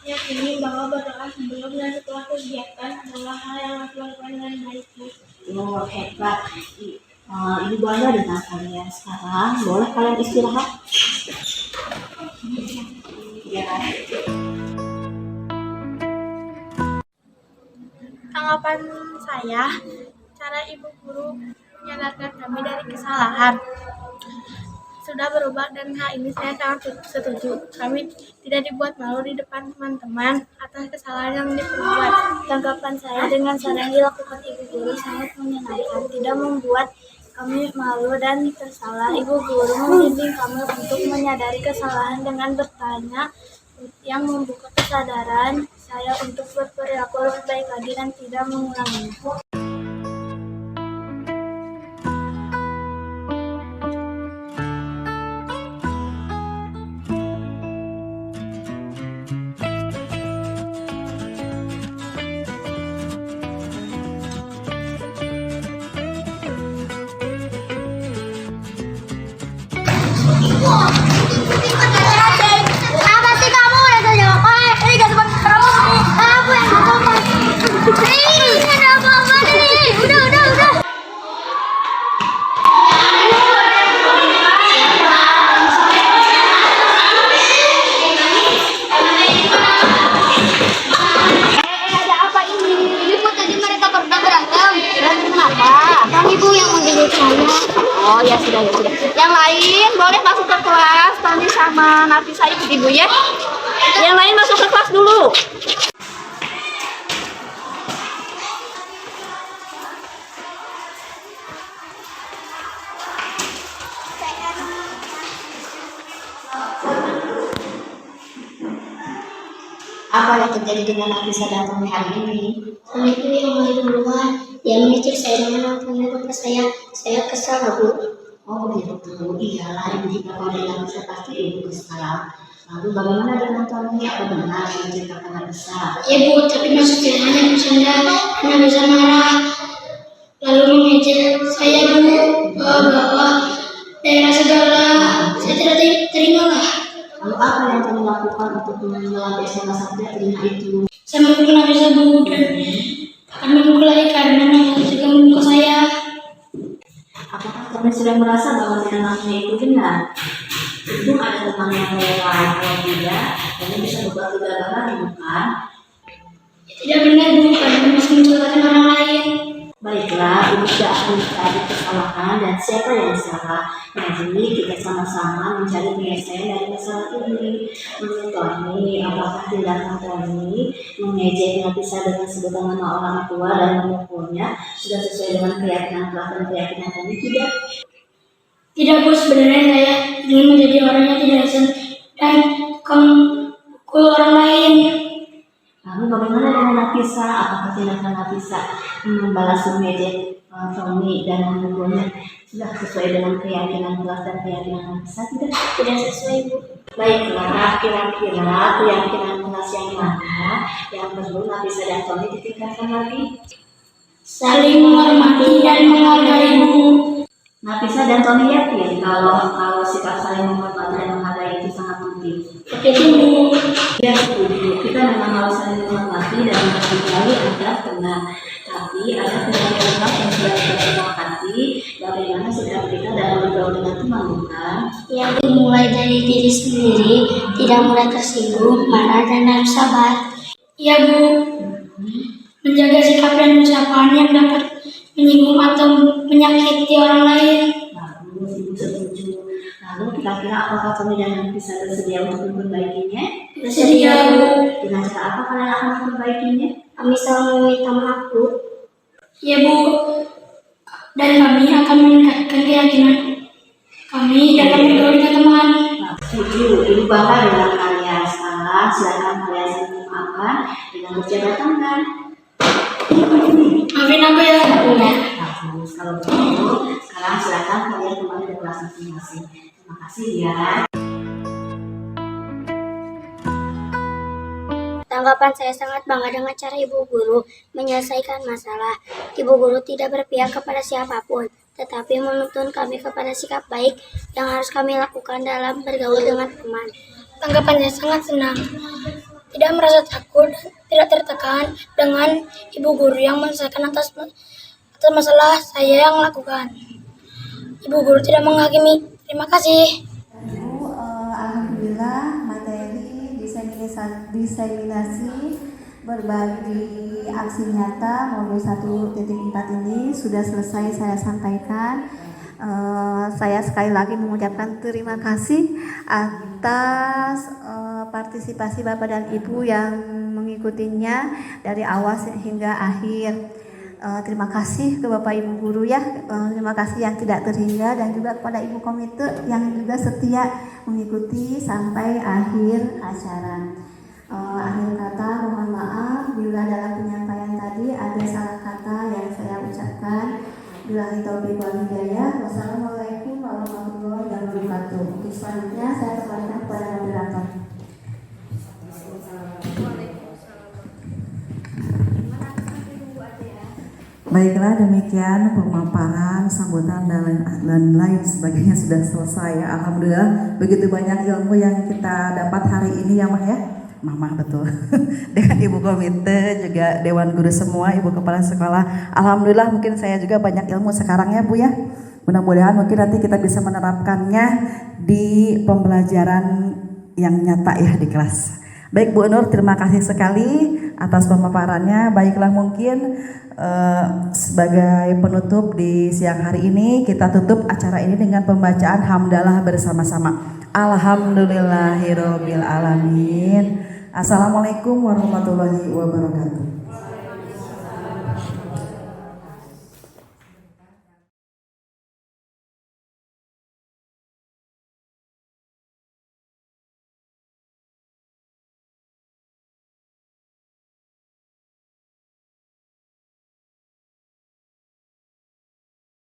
Yakini bahwa berdoa sebelum dan setelah kegiatan adalah hal yang harus dilakukan dengan baik Bu. Oh, hebat. Ibu bangga dengan kalian. Sekarang boleh kalian istirahat? Ya. Tanggapan saya, cara ibu guru menyadarkan kami dari kesalahan sudah berubah dan hal ini saya sangat setuju. Kami tidak dibuat malu di depan teman-teman atas kesalahan yang diperbuat. Tanggapan saya dengan cara yang dilakukan ibu guru sangat menyenangkan, tidak membuat kami malu dan tersalah. Ibu guru membimbing kami untuk menyadari kesalahan dengan bertanya yang membuka kesadaran saya untuk berperilaku lebih baik lagi dan tidak mengulanginya. Apa sih kamu udah saya jawab? Ini gak seperti kamu. Kamu yang ngomong. Ini ada apa-apa? boleh masuk ke kelas. Tani sama Nafisa ikut ibu ya. Yang lain masuk ke kelas dulu. Apa yang terjadi dengan Nafisa dan Tommy hari ini? Tommy itu yang mulai duluan. Dia mengecek saya dengan temannya bapak saya. Saya kesal, Bu. Oh begitu, iyalah ibu jika pada Nafisa pasti ibu kesal. Lalu bagaimana dengan Tommy? Apa benar yang menceritakan Nafisa? Ya Bu, tapi maksudnya hanya bercanda. Karena bisa marah. Lalu mengejek saya, Bu. Bahwa daerah segala. Saya tidak terima lah. Lalu apa yang kamu lakukan untuk melampiaskan rasa tidak terima itu? Saya memukul Nafisa, Bu. Dan akan memukul lagi karena Nafisa juga memukul saya. Apakah kamu sudah merasa bahwa tindakannya itu benar? Itu ada teman yang lain, kalau tidak, kamu bisa berbuat kegagalan, bukan? Tidak benar, Bu, karena masih mencelakakan orang lain. Baiklah, ibu tidak akan mencari kesalahan dan siapa yang salah. Jadi kita sama-sama mencari penyelesaian dari masalah ini. Menurut Tommy, apakah tindakan Tommy mengejek Nafisa dengan sebutan nama orang tua dan memukulnya sudah sesuai dengan keyakinan kelas dan keyakinan Tommy? Tidak. Tidak, Bu, sebenarnya saya ingin menjadi orang yang tidak lisan dan memukul orang lain. Lalu bagaimana dengan Nafisa? Apakah tindakan Nafisa membalas mengejek Tommy dan memukulnya sudah sesuai dengan keyakinan kelas dan keyakinan Nafisa? Tidak sesuai, Bu. Baiklah, kira-kira keyakinan kelas yang mana yang perlu Nafisa dan Tommy ditingkatkan lagi? Saling menghormati dan menghargai, Bu. Nafisa dan Tommy yakin kalau sikap saling menghormati dan menghargai itu sangat penting. Begitu, Bu. Ya setuju, kita memang harus saling menghormati dan menghargai agar benar. Tapi ada kejadian yang sudah kita sepakati, bagaimana sikap kita dalam bergaul dengan teman, bukan? Yang dimulai dari diri sendiri, tidak mudah tersinggung, marah, dan harus sabar. Iya, Bu. Menjaga sikap dan ucapan yang dapat menyinggung atau menyakiti orang lain. Bagus, ibu setuju. Lalu kira-kira apakah Tommy dan Nafisa bersedia untuk memperbaikinya? Bersedia, Bu. Dengan cara apa kalian akan memperbaikinya? Kami selalu meminta maaf, Bu. Ya, Bu. Dan kami akan meningkatkan keyakinan kami dalam bergaul dengan teman. Setuju, ibu bangga dengan kalian. Sekarang silakan kalian saling memaafkan dengan berjabat tangan. Maafin aku ya, Bu. Bagus, kalau begitu sekarang silakan kalian kembali ke kelas masing-masing. Terima kasih ya. Tanggapan saya sangat bangga dengan cara Ibu Guru menyelesaikan masalah. Ibu Guru tidak berpihak kepada siapapun, tetapi menuntun kami kepada sikap baik yang harus kami lakukan dalam bergaul dengan teman. Tanggapannya sangat senang, tidak merasa takut, tidak tertekan dengan Ibu Guru yang menyelesaikan atas masalah saya yang lakukan. Ibu Guru tidak menghakimi. Terima kasih. Alhamdulillah materi diseminasi berbagi aksi nyata modul 1.4 ini sudah selesai saya sampaikan. Saya sekali lagi mengucapkan terima kasih atas partisipasi Bapak dan Ibu yang mengikutinya dari awal hingga akhir. Terima kasih ke Bapak Ibu Guru ya, terima kasih yang tidak terhingga dan juga kepada Ibu Komite yang juga setia mengikuti sampai akhir acara. Akhir kata mohon maaf bila dalam penyampaian tadi ada salah kata yang saya ucapkan. Billahi taufiq wal hidayah. Wassalamualaikum warahmatullahi wabarakatuh. Untuk selanjutnya saya kembalikan kepada moderator. Baiklah, demikian pemaparan, sambutan dan lain sebagainya sudah selesai ya. Alhamdulillah begitu banyak ilmu yang kita dapat hari ini ya Mah ya. Mama betul. Dengan Ibu Komite juga Dewan Guru semua, Ibu Kepala Sekolah. Alhamdulillah mungkin saya juga banyak ilmu sekarang ya Bu ya. Mudah-mudahan mungkin nanti kita bisa menerapkannya di pembelajaran yang nyata ya di kelas. Baik Bu Nur, terima kasih sekali. atas pemaparannya. Baiklah, mungkin sebagai penutup di siang hari ini kita tutup acara ini dengan pembacaan hamdalah bersama-sama. Alhamdulillahirobbil alamin. Assalamualaikum warahmatullahi wabarakatuh.